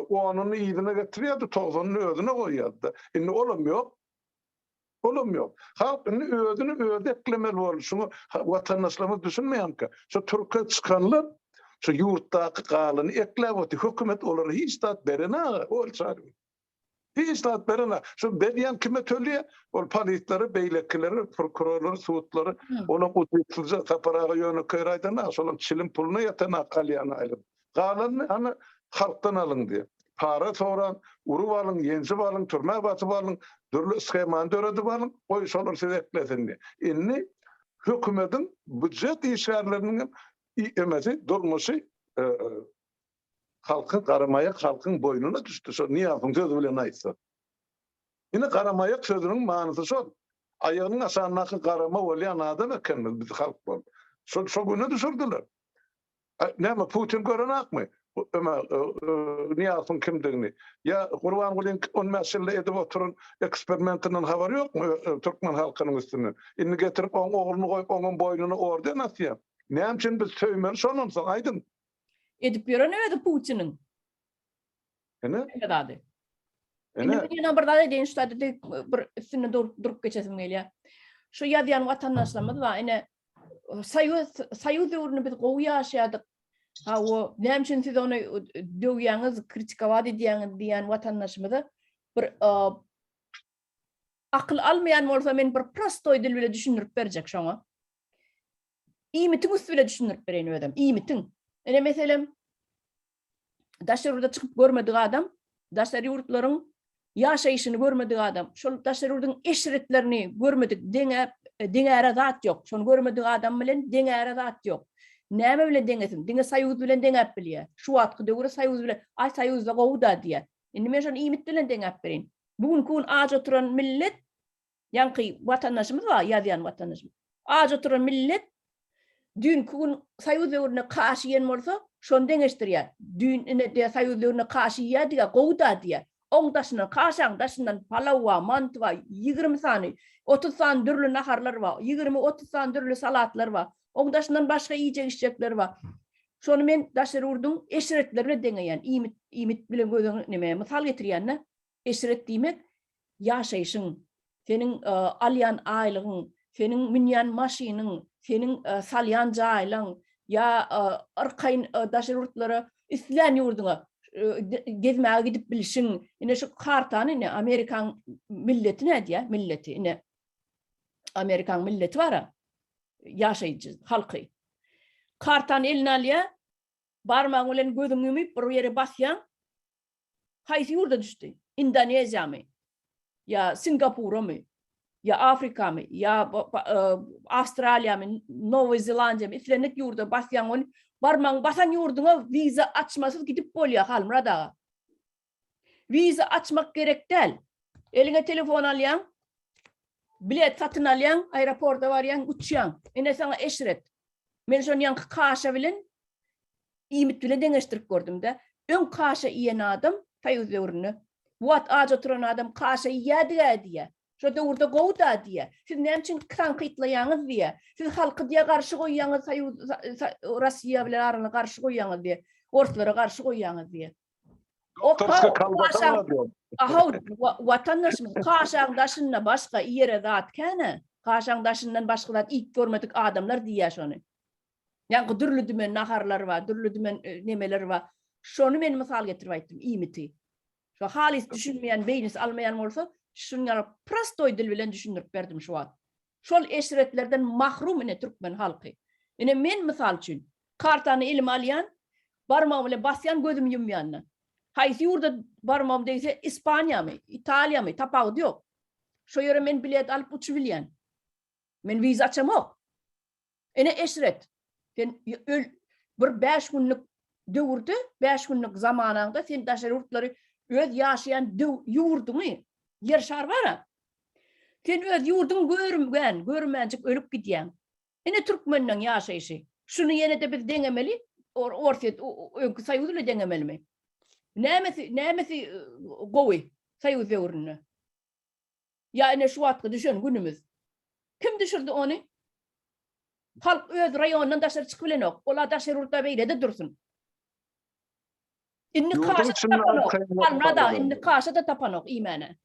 onun iyiliğine getiriyordu, tozunun ödüne koyuyordu. Şimdi olmuyor. Olmuyor. Halkın ödünü eklemeli olur. Şunu vatandaşlarımız düşünmeyen ki, şu Türkiye çıkanlar, şu yurttaki kalını eklevati hükümet olur hiç tat berena olsa hiç tat berena şu beriyan kime töliye ol politleri beylekileri prokurorları suutları ona kudretlice taparağı yönü kıraydan asolun çilim pulunu yatana kalyana ayrım kalını ana halktan alın diye para soran uru alın yenci alın türme batı alın türlü scheman döredi alın o iş olur size eklesin diye inni hükümetin bütçet işlerlerinin emezi durmuşu halkın karamayak halkın boynuna düştü. So niye yapın söz bile neyse. Yine karamayak sözünün manası şu. Ayağının aşağındaki karama olayan adam eklenmez biz halk var. So güne düşürdüler. Ne mi Putin görenak mı? Ama niye yapın kimdiğini. Ya Kurban Gül'ün on mesele edip oturun eksperimentinden haberi yok mu Türkmen halkının üstüne? İnni getirip onun oğlunu koyup onun boynunu orada nasıl yap? Ne için biz söymeli sonunsan aydın. Edip yören öyle Putin'in. Ne? Ne dadı? Ne? Yine bir daha deyin işte bir üstüne durup geçesim geliyor. Şu yazıyan vatandaşlarımız var. Yine sayı uğrunu biz koyu yaşadık. Ha o ne için siz onu dövüyanız, kritikavadı diyen vatandaşımızı bir akıl almayan olsa men bir prosto dil bile düşünürüp verecek şuna. İyi mitin üstü bile düşünürüp vereyim adam. İyi mitin. Yani mesela daşlar orada çıkıp görmediği adam, daşlar yurtların yaşayışını görmediği adam, şu daşlar yurdun eşretlerini görmedik, dine aradat yok. Şunu görmediği adam bilen dine aradat yok. Näme bilen deňesin? Diňe saýuz bilen deňäp bilýär. Şu wagtda döwre saýuz bilen, ay saýuzda gowda diýär. Indi men şonu iýmit bilen deňäp berin. Bugun kun aja turan millet, ýanky watandaşymyz var, ýazýan watandaşymyz. Aja turan millet, dün kun saýuz döwrüne karşı ýen bolsa, şonu deňeşdirýär. Dün ine de saýuz döwrüne karşı ýer diýär, gowda diýär. Oňdaşyna, karşaňdaşyndan palawa, mantwa, 20 sany, 30 sany dürli naharlar var, 20-30 sany dürli salatlar var. Oňdaşyndan başga ýiyecek içecekler var. Şonu men daşary urdun eşretlerine deňeýän, imit bilen gözüň neme misal getirýänne eşret diýmek ýaşaýşyň, senin alyan aýlygyň, senin minýän maşynyň, senin salyan jaýlaň ya arkayn daşyrurtlary isleýän ýurduňa gezmäge gidip bilişiň. Ine şu kartany ne Amerikan milleti nädiýär? Milleti ine Amerikan milleti bara. Ýaşaýjy halky. Kartany eline alýa, barmagyň bilen gözüňi ümip bir ýere basýan, haýsy ýurda düşdi? Indoneziýamy? Ya Singapuramy? Ya Afrikamy? Ya Avustraliýamy? Nowa Zelandiýamy? Islenek ýurda basýan ol, barmagyň basan ýurduňa viza açmasyz gidip bolýar halmrada. Viza açmak gerek däl. Eline telefon alýan, bilet satyn alýan, aeroporta barýan, uçýan. Ine saňa eşret. Men şonu ýanky kaşa bilen imit bilen deňeşdirip gördüm-de. Öň kaşa iýen adam taýyz döwrüni. Wat aja oturan adam kaşa ýädiga diýe. Şo döwürde gowda diýe. Siz näme üçin tanqytlaýaňyz diýe. Siz halky diýe garşy goýýaňyz, Russiýa bilen arana garşy goýýaňyz diýe. Oruslara garşy goýýaňyz diýe. O kaşa vatandaşymyz kaşaňdaşyna başga ýere zat kene. Kaşaňdaşyndan başga zat ilk görmedik adamlar diýär şonu. Ýa-ni dürlü dümen naharlar var, dürlü dümen nemeler var. Şonu men misal getirip aýtdym, imiti. Şo halis düşünmeýän, beýnis almaýan bolsa, şunu prostoy dil bilen düşündirip berdim şu wagt. Şol eşretlerden mahrum ine türkmen halky. Ine men misal üçin kartany elim alýan, barmagym bilen basýan gözüm ýumýanna. Haýsy ýurda barmam diýse Ispaniýamy, Italiýamy, tapawdy ýok. Şo ýere men bilet alyp uçup bilýän. Men viza açamok. Ine eşret. Sen bir 5 günlük döwürde, 5 günlük zamanaňda sen daşarurtlary öz ýaşaýan ýurduňy yer şar bara. Sen öz ýurduňy görmänjik ölüp gidýän. Ine türkmenden ýaşaýşy. Şunu ýene-de biz deňemeli, orset öňkü saýyzly deňemelimi? Nämesi gowy saýyz döwrüni? Ýa-ni şu wagtda düşen günümüz. Kim düşürdi onu? Halk öz rayonundan daşary çykyp bilenok. Ola daşarurda beýlede dursun. Inni kaşa tapanok. Almada inni kaşa da tapanok iýmene.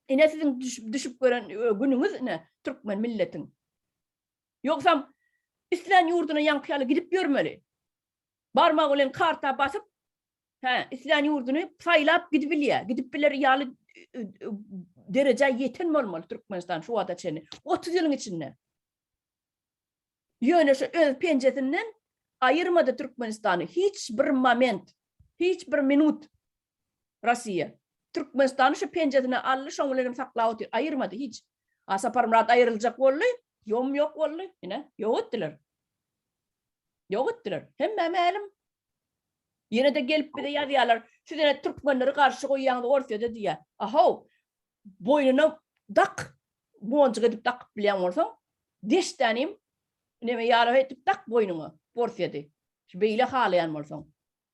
Ine sizin düşüp gören günüňiz ne? Türkmen milletiň. Ýoksam isleýän ýurduna ýankyýaly gidip görmeli. Barmagy bilen karta basyp, isleýän ýurduny saýlap gidip bilýär. Gidip biler ýaly derece yeten bolmaly Türkmenistan şu wagta çeni. 30 ýylyň içinde. Ýöne şu öz penjesinden ayırmadı Türkmenistan'ı. Hiçbir moment, hiçbir minut Russiya. Türkmenistan'ı şu penjesine allı, şoňularym saklap otur. Ayırmadı hiç. Sapar Murat ayrılacak bolly, ýom ýok bolly. Ine ýok etdiler. Ýok etdiler. Hemme mälim. Ýene de gelip bir de ýazýarlar. Siz ene türkmenleri garşy goýýaňyz ortada diýe. Aha, boynuna dak, boncuk edip takyp bilýän bolsaň, deştänim neme ýara etip tak boynuna, borsýady. Şu beýle halaýan bolsaň.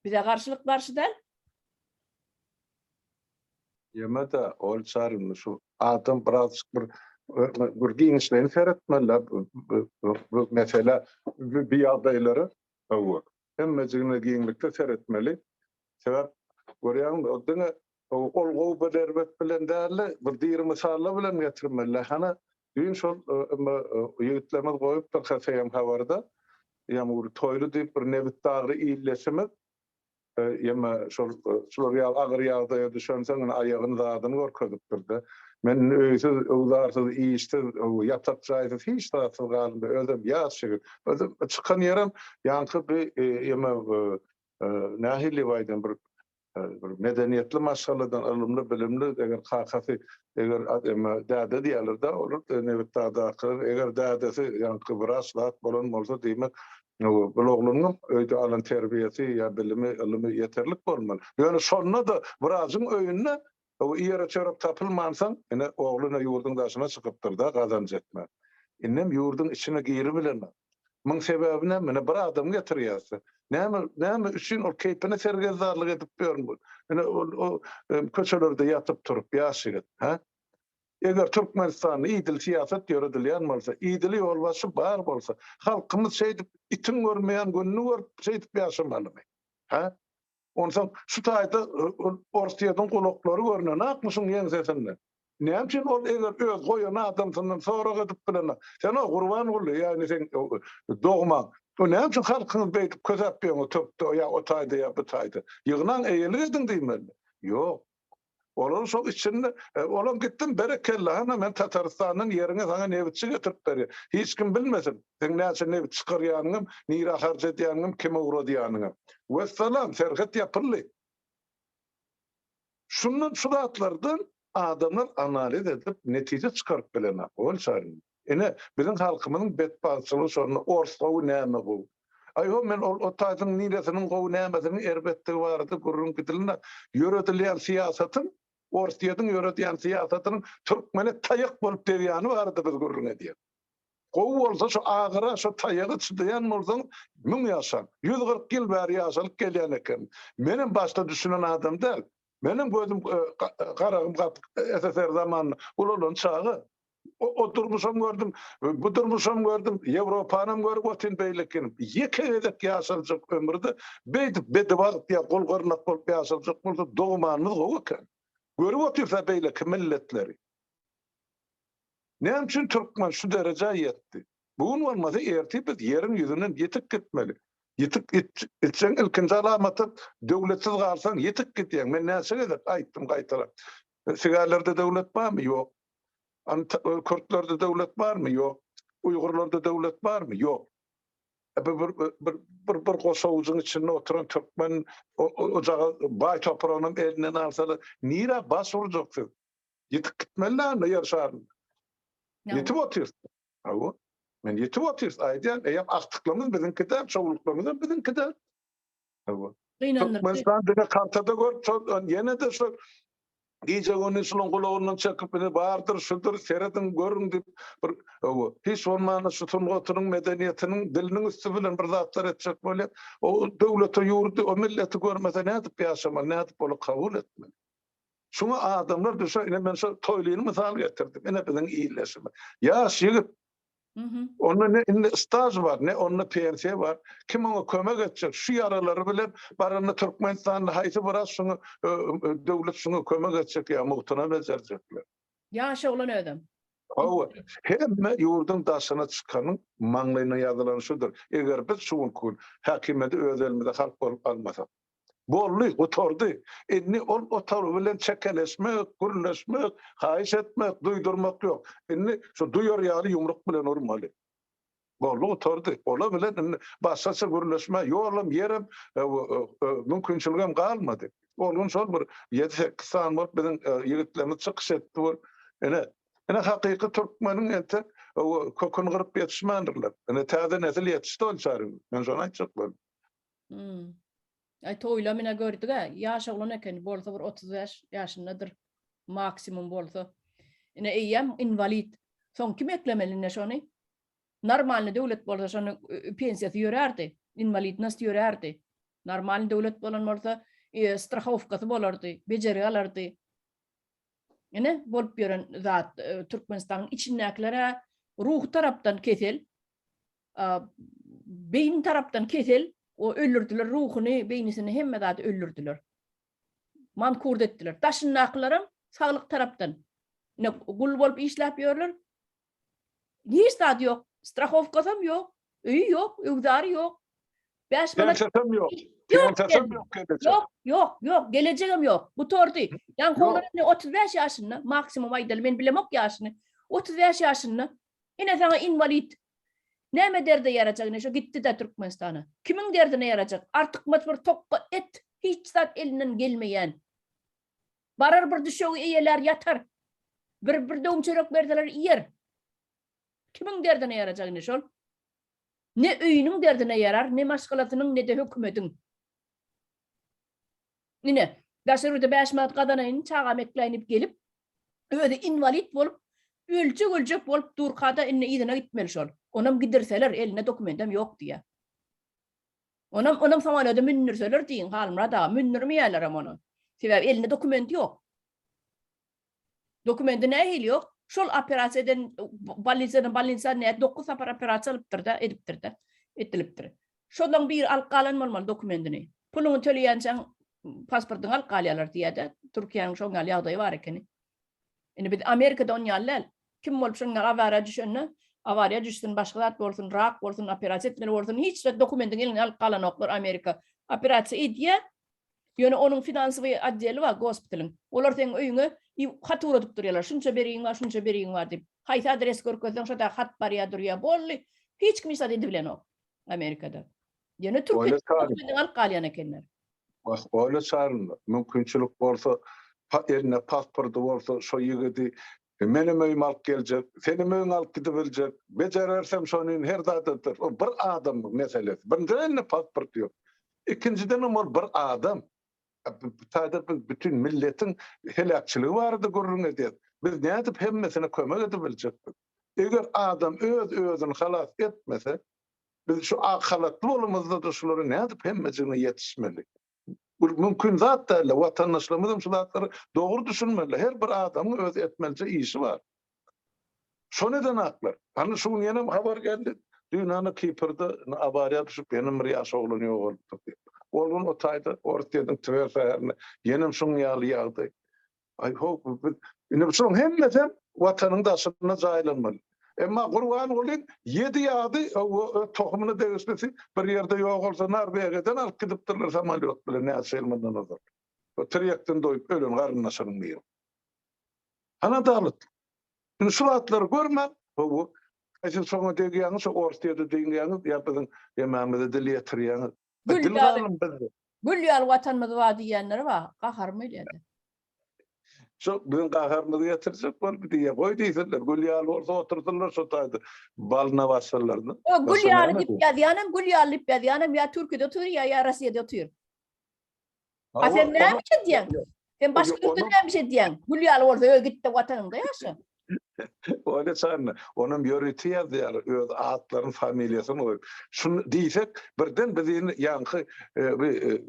Bize garşylyk garşy däl. Ýemede ol çarym şu adam biraz bir giňişlerini seretmeli. Bu mesele bir ýagdaýlary bar. Hemmejine giňlikde seretmeli. Sebäp görýän oduňa ol bederbet bilen däli bir diýir misaly bilen getirmeli. Hana dün şol ýigitlerimiz goýup da hasaýam habarda. Ýa-ni toýlu diýip bir nebit dagry iýleşimi. Ýa-ni şol agyr ýagdaýa düşenseň aýagyny zadyny görkezip durdy. Men özü uglarsyz iýişdir, ýatak jaýsyz hiç taýsy galdy. Özüm ýaşyk. Özüm çykan ýerim ýanky bir ýa-ni nähili waýdan bir medeniýetli maşgaladan alymly bilimli eger kakasy eger däde diýerler de olur nebit däde eger dädesi ýanky biraz zat bolan bolsa diýmek bu oglunyň öýde alan terbiyesi ýa bilimi ilmi ýeterlik bolmaly. Ýöne şonda da birazyn öýünde o ýere çörek tapylmansaň ene ogluny ýurduň daşyna çykypdyr da gazanç etme. Innem ýurduň içine giýri bilenme. Muň sebebi näme? Bir adam getirýärsi. Näme üçin ol keypine sergezdarlyk edip bermeli. Ene o köçelerde ýatyp turup ýaşaýar, ha? Eger Türkmenistan iýdil siýasat ýöredilýän bolsa, iýdili ýolbaşy bar bolsa, halkymyz şeýdip itin görmeýän günni görüp şeýdip ýaşamaly. Ha? Ondan şu taýda ortaýadan golokları görnen akmyşyň ýeňsesinde. Näçin ol eger öz goýan adamsynyň sonra gidip bilen. Sen o gurban boldy ýani sen dogma. O näçin halkyňyz beýtip közäpýär o töpde ýa o taýda ýa bu taýda. Ýygnan eýeli edin diýmeli. Ýok. Olan şol içinde olan gittim berekella ana men Tataristanyň ýerine sana nebitçi getirip berýär. Hiç kim bilmesin. Sen näçe nebit çykarýanyňym, nira harjat ýanyňym, kime uradýanyňym. Vesselam serhat ýapyly. Şunun suratlardan adamlar analiz edip netije çykaryp bilenler. Ol şaryn. Ene bizim halkymyzyň betbaçylygy şonu orsaw näme bu? Aýo men o taýdyň niresiniň gowy nämetini erbetde bardy gurrun gidilne ýöretilýän siýasatyň Orstiýadyň ýöretýän siýasatynyň türkmene taýak bolup derýany bardy biz gurrun edýär. Gowy bolsa şu agyra şu taýagy çydaýan bolsaň 1000 ýaşar, 140 ýyl bäri ýaşalyp gelýän eken. Menim başda düşünen adam däl. Menim gözüm garagym gatyk SSR zamanı ulan çağı. O durmuşam gördüm, bu durmuşam gördüm, Ýewropanyň görüp otin beýlekinim. Ýeke edek ýaşaljak ömürde beýdip bedewagt ýa golgarnak bolup ýaşaljak bolsa dogmanyz gowy eken. Görüp otursa beýleki milletleri. Näçin türkmen şu derejä ýetdi? Bugun bolmasa erti biz ýerin ýüzünden ýetip gitmeli. Ýetip gitseň ilkinji alamaty döwletsiz galsaň ýetip gitýäň. Men näçe edip aýtdym gaýtara. Sigarlarda döwlet barmy? Ýok. Kürtlerde döwlet barmy? Ýok. Uýgurlarda döwlet barmy? Ýok. Bir goşawuzyň içinde oturan türkmen o jaga baý toprağynyň elinden alsalar nira bas urjaksyz. Ýetip gitmeliler ýerşaryn. Ýetip otyr. Awa. Men ýetip otyr. Aýdýan, eýer aktyklymyz bizinkide, çoğuluklarymyz bizinkide. Awa. Türkmenistan dine kartada gör, ýene de şu Gece günü şunun kulağından çekip beni bağırdır, şudur, seyredin, görün deyip hiç olmayanı şu Tungotunun medeniyetinin dilinin üstü bilen bir zatlar edecek böyle. O devleti yurdu, o milleti görmese ne edip yaşamalı, ne edip onu kabul etmeli. Şuna adamlar düşer, yine ben şu toyluyunu misal getirdim. Yine bizim iyileşimi. Yaş yigit. Onun ne staj var, ne onun pensiye var. Kim ona kömek edecek? Şu yaraları bilen barını Türkmenistan'da hayti biraz şunu devlet şunu kömek edecek ya muhtına becercekler. Yaşa olan ödüm. Hem yurdun daşına çıkanın manglayına yazılan şudur. Eğer biz şuun kul hakimiyeti öz elimizde halk almasak. Bolly oturdu. Inni otur bilen çekeleşmek, gürleşmek, haýyş etmek, duydurmak yok. Inni şu duyar ýaly yumruk bilen urmaly. Bolly oturdu. Ola bilen başgaça gürleşme ýolum ýerem mümkinçiligim galmady. Olgun şol bir 7-8 san bolup bilen ýigitlerimiz çykyş etdi. Ene hakyky türkmeniň ente kokun gyryp ýetişmändirler. Ene täze nesil ýetişdi olçarym. Men şonu aýtjak. Toyla mine gördük ha. Yaşa olan eken bolsa bir 35 yaşındadır. Maksimum bolsa. Yine eyyem invalid. Son kim eklemeli ne şonu? Normalde devlet bolsa şonu pensiyası yörerdi. Invalid nasıl yörerdi? Normalde devlet bolan bolsa strahowkası bolardı. Beceri alardı. Yine bolup ýören zat Türkmenistan'ın içindekilere ruh taraptan kesel, beyin taraptan kesel, o öldürdüler ruhunu, beynisini hemme zat öldürdüler. Mankur ettiler. Taşınnaklarım sağlık taraptan. Ne gul bolup işläp ýörler. Hiç zat yok. Strahowkasam yok. Öýü yok, öwdary yok. 5 manat yok. Yok. Geleceğim yok. Bu tordu. Yani kollarını 35 yaşında, maksimum aydal men bilemok yaşını. 35 yaşında. Yine sana invalid. Näme derde yarajak ne şu gitti de Türkmenistan'a. Kimin derdine yarajak? Artık matbur tokka et hiç zat elinden gelmeyen. Barar bir düşög eýeler yatar. Bir döňçörek berdiler yer. Kimin derdine yarajak ne şol? Ne öýüniň derdine yarar, ne maşgalatynyň, ne de hökümetiň. Yine daşyrda 5 manat gadanaýyn çağa mekleýinip gelip öýde invalid bolup ölçek bolup durkada inne ýerine gitmeli şol. Onam giderseler eline dokumentam yok diye. Onam samalada münnürseler diýin halmra da münnürmeýärler onu. Sebäp eline dokument yok. Dokumenti nähil yok. Şol operasiýadan balinsadan näet 9 operasiýa alypdyr da edipdir da etilipdir. Şodan bir alqalan bolmaly dokumentini. Puluny töleýänçäň pasportun al qalyalar diýdi. Türkiýanyň şoň gal ýagdaýy bar ekeni. Indi biz Amerikada onýarlar. Kim bolup şoňa awara düşenne, awara düşsün, başga zat bolsun, rak bolsun, operasiýa etmeli bolsun, hiç zat dokumentin elini alyp galan oklar Amerika. Operasiýa edýär. Ýöne onuň finansiwy adjeli bar gospitalyň. Olar seň öýüňe hat uradyp durýarlar. Şunça beriň bar, şunça beriň bar diýip. Haýsy adres görkezseň şoda hat bar ýa-dur ýa bolly. Hiç kim isat edip bilen ok Amerikada. Ýöne Türkiýanyň alyp galýan ekenler. Bak öyle çağırın. Mümkünçülük bolsa, eline pasportu bolsa, şo ýigidi menem öýüme alyp geljek, senim öýüňe alyp gidip biljek. Bejerersem şonyň her zatadyr. O bir adam meselesi. Birinciden pasport ýok. İkinciden ol bir adam. Taýda bütün milletin helakçylygy bardy görüň edýär. Biz nädip hemmesine kömek edip biljekdik. Eger adam özüni halas etmese, biz şu halatly bolumyzda da şolary nädip hemmesine ýetişmeli. Mümkün zat da watandaşlarymyz şu zatlary dogry düşünmeli. Her bir adamyň öz etmelçe işi bar. Şo neden haklar? Hani şu ýene habar geldi. Dünýäni Kiprda awariýa düşüp benim bir ýaş oglun ýok bolupdy. Olgun o taýda Ortiýadyň Twer şäherine ýenem şoň ýaly ýagdy. Ay hop, ine şoň hemmesem watanyň daşyna jaýlanmaly. Emma Gurban bolan 7 ýagdy tohumyny degişmesi bir ýerde ýok bolsa Norwegiýadan alyp gidipdirler samalyot bilen näçelmeden azar. O tirýekden doýup ölen garyndaşynyň biri. Ana dalyt. Ine şu atlary görmän, bu Eşin soňa degýäňiz şu Ortiýada degýäňiz ýa-da ýemmämede dil ýetirýäňiz. Gülýär watanymyz wa diýenler wa gaharmy diýdi. Şu bizim gaharmyzy ýetirsek bol bir diýe goý diýsinler. Gülýär bolsa otursunlar şu taýda balna basarlardy. O Gülýär diýip ýazýanym, Gülýär diýip ýazýanym ýa Türkiýede oturýar ýa Russiýada oturýar. Sen näme diýýäň? Sen başga ýerde näme diýýäň? Gülýär bolsa öýe gitdi watanynda ýaşa. Öyle çağırma. Onun yörütü yazıyor. Öz atların familyasını koyup. Şunu diysek birden bizim yankı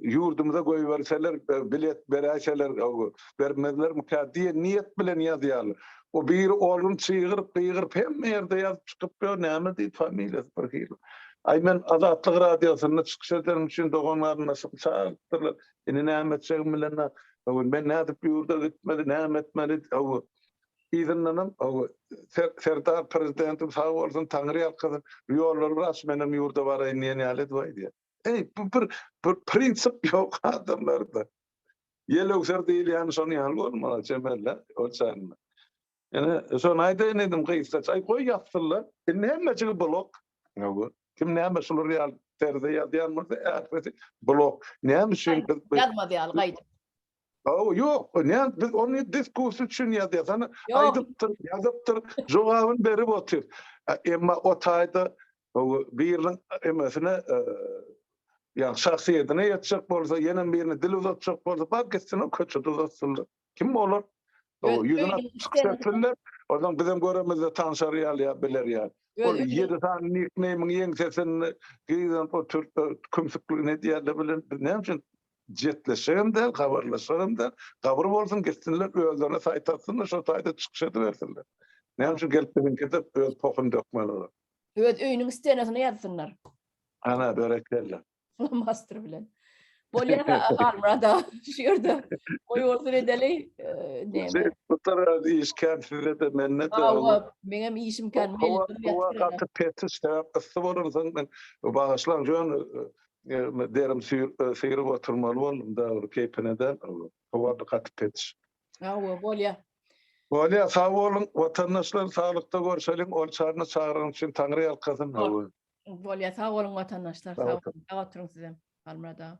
yurdumuza koyuverseler, bilet berişeler, vermezler mukaddiye niyet bilen yazıyorlar. O bir oğlum çığırıp hem yerde yazıp çıkıp näme deyip familyası bakıyor. Ay men Azatlyk radiosyna çykyş ederim üçin doganlaryny nasıl çağırtdylar. Ene näme etjegim bilen men nädip ýurda gitmedi, näme etmedi. İzinlenim, Serdar Prezidentim sağ olsun, Tanrı alkazın, yolları rasmenim yurda var, niye alet var diye. Bu bir prinsip yok adamlarda. Yelöksер değil yani sonu yanlı olmalı, cemelle, o çağırma. Yani son ayda enedim kıyıstaç, ay koy yapsınlar, nehemmecik blok. Kim nehemmecik real terze yazyanmırsa, blok. Nehemmecik... Yazmadı yal, gaydım. Yok, biz onu diskus üçün yazıp jogabyn berip otur. Emma o taýda birinin emesine ýa şahsiýetine ýetjek bolsa, ýene birini dil uzatjak bolsa, bar gitsin o köçe uzatsınlar. Kim bolar? O ýüzüne çyksalar, oradan bizim göremizde tanşar ýaly biler ýa. O 7 tane nickname'in ýeň sesini giýen o Türk kümsükli ne diýerler bilen, näme üçin jetleşerim de, gabarlaşerim de, gabar bolsun gitsinler, özlerine saýtatsınlar, şo taýda çykyş edibersinler. Näme üçin gelip bilen ketip, öz pokun dökmeliler. Evet, öýüniň istenesine ýazsynlar. Ana, berekler. Master bilen. Bolýa halmada, şu ýerde. Oý bolsun edeli, näme? Bu tarada işkän size de menne de. Meňem işim kan. Bu wagty petis täpsi bolarsan men bagyşlan jön derim seyir oturmaly boldum da keypeneden. Bu wagty petis. Bolýa. Bolýa, sag bolun, watandaşlar saglykda görşeliň, ol çağrına çağıran üçin Taňry ýalkazyn. Bolýa, sag bolun watandaşlar, sag bolun. Oturuň sizem. Halmada.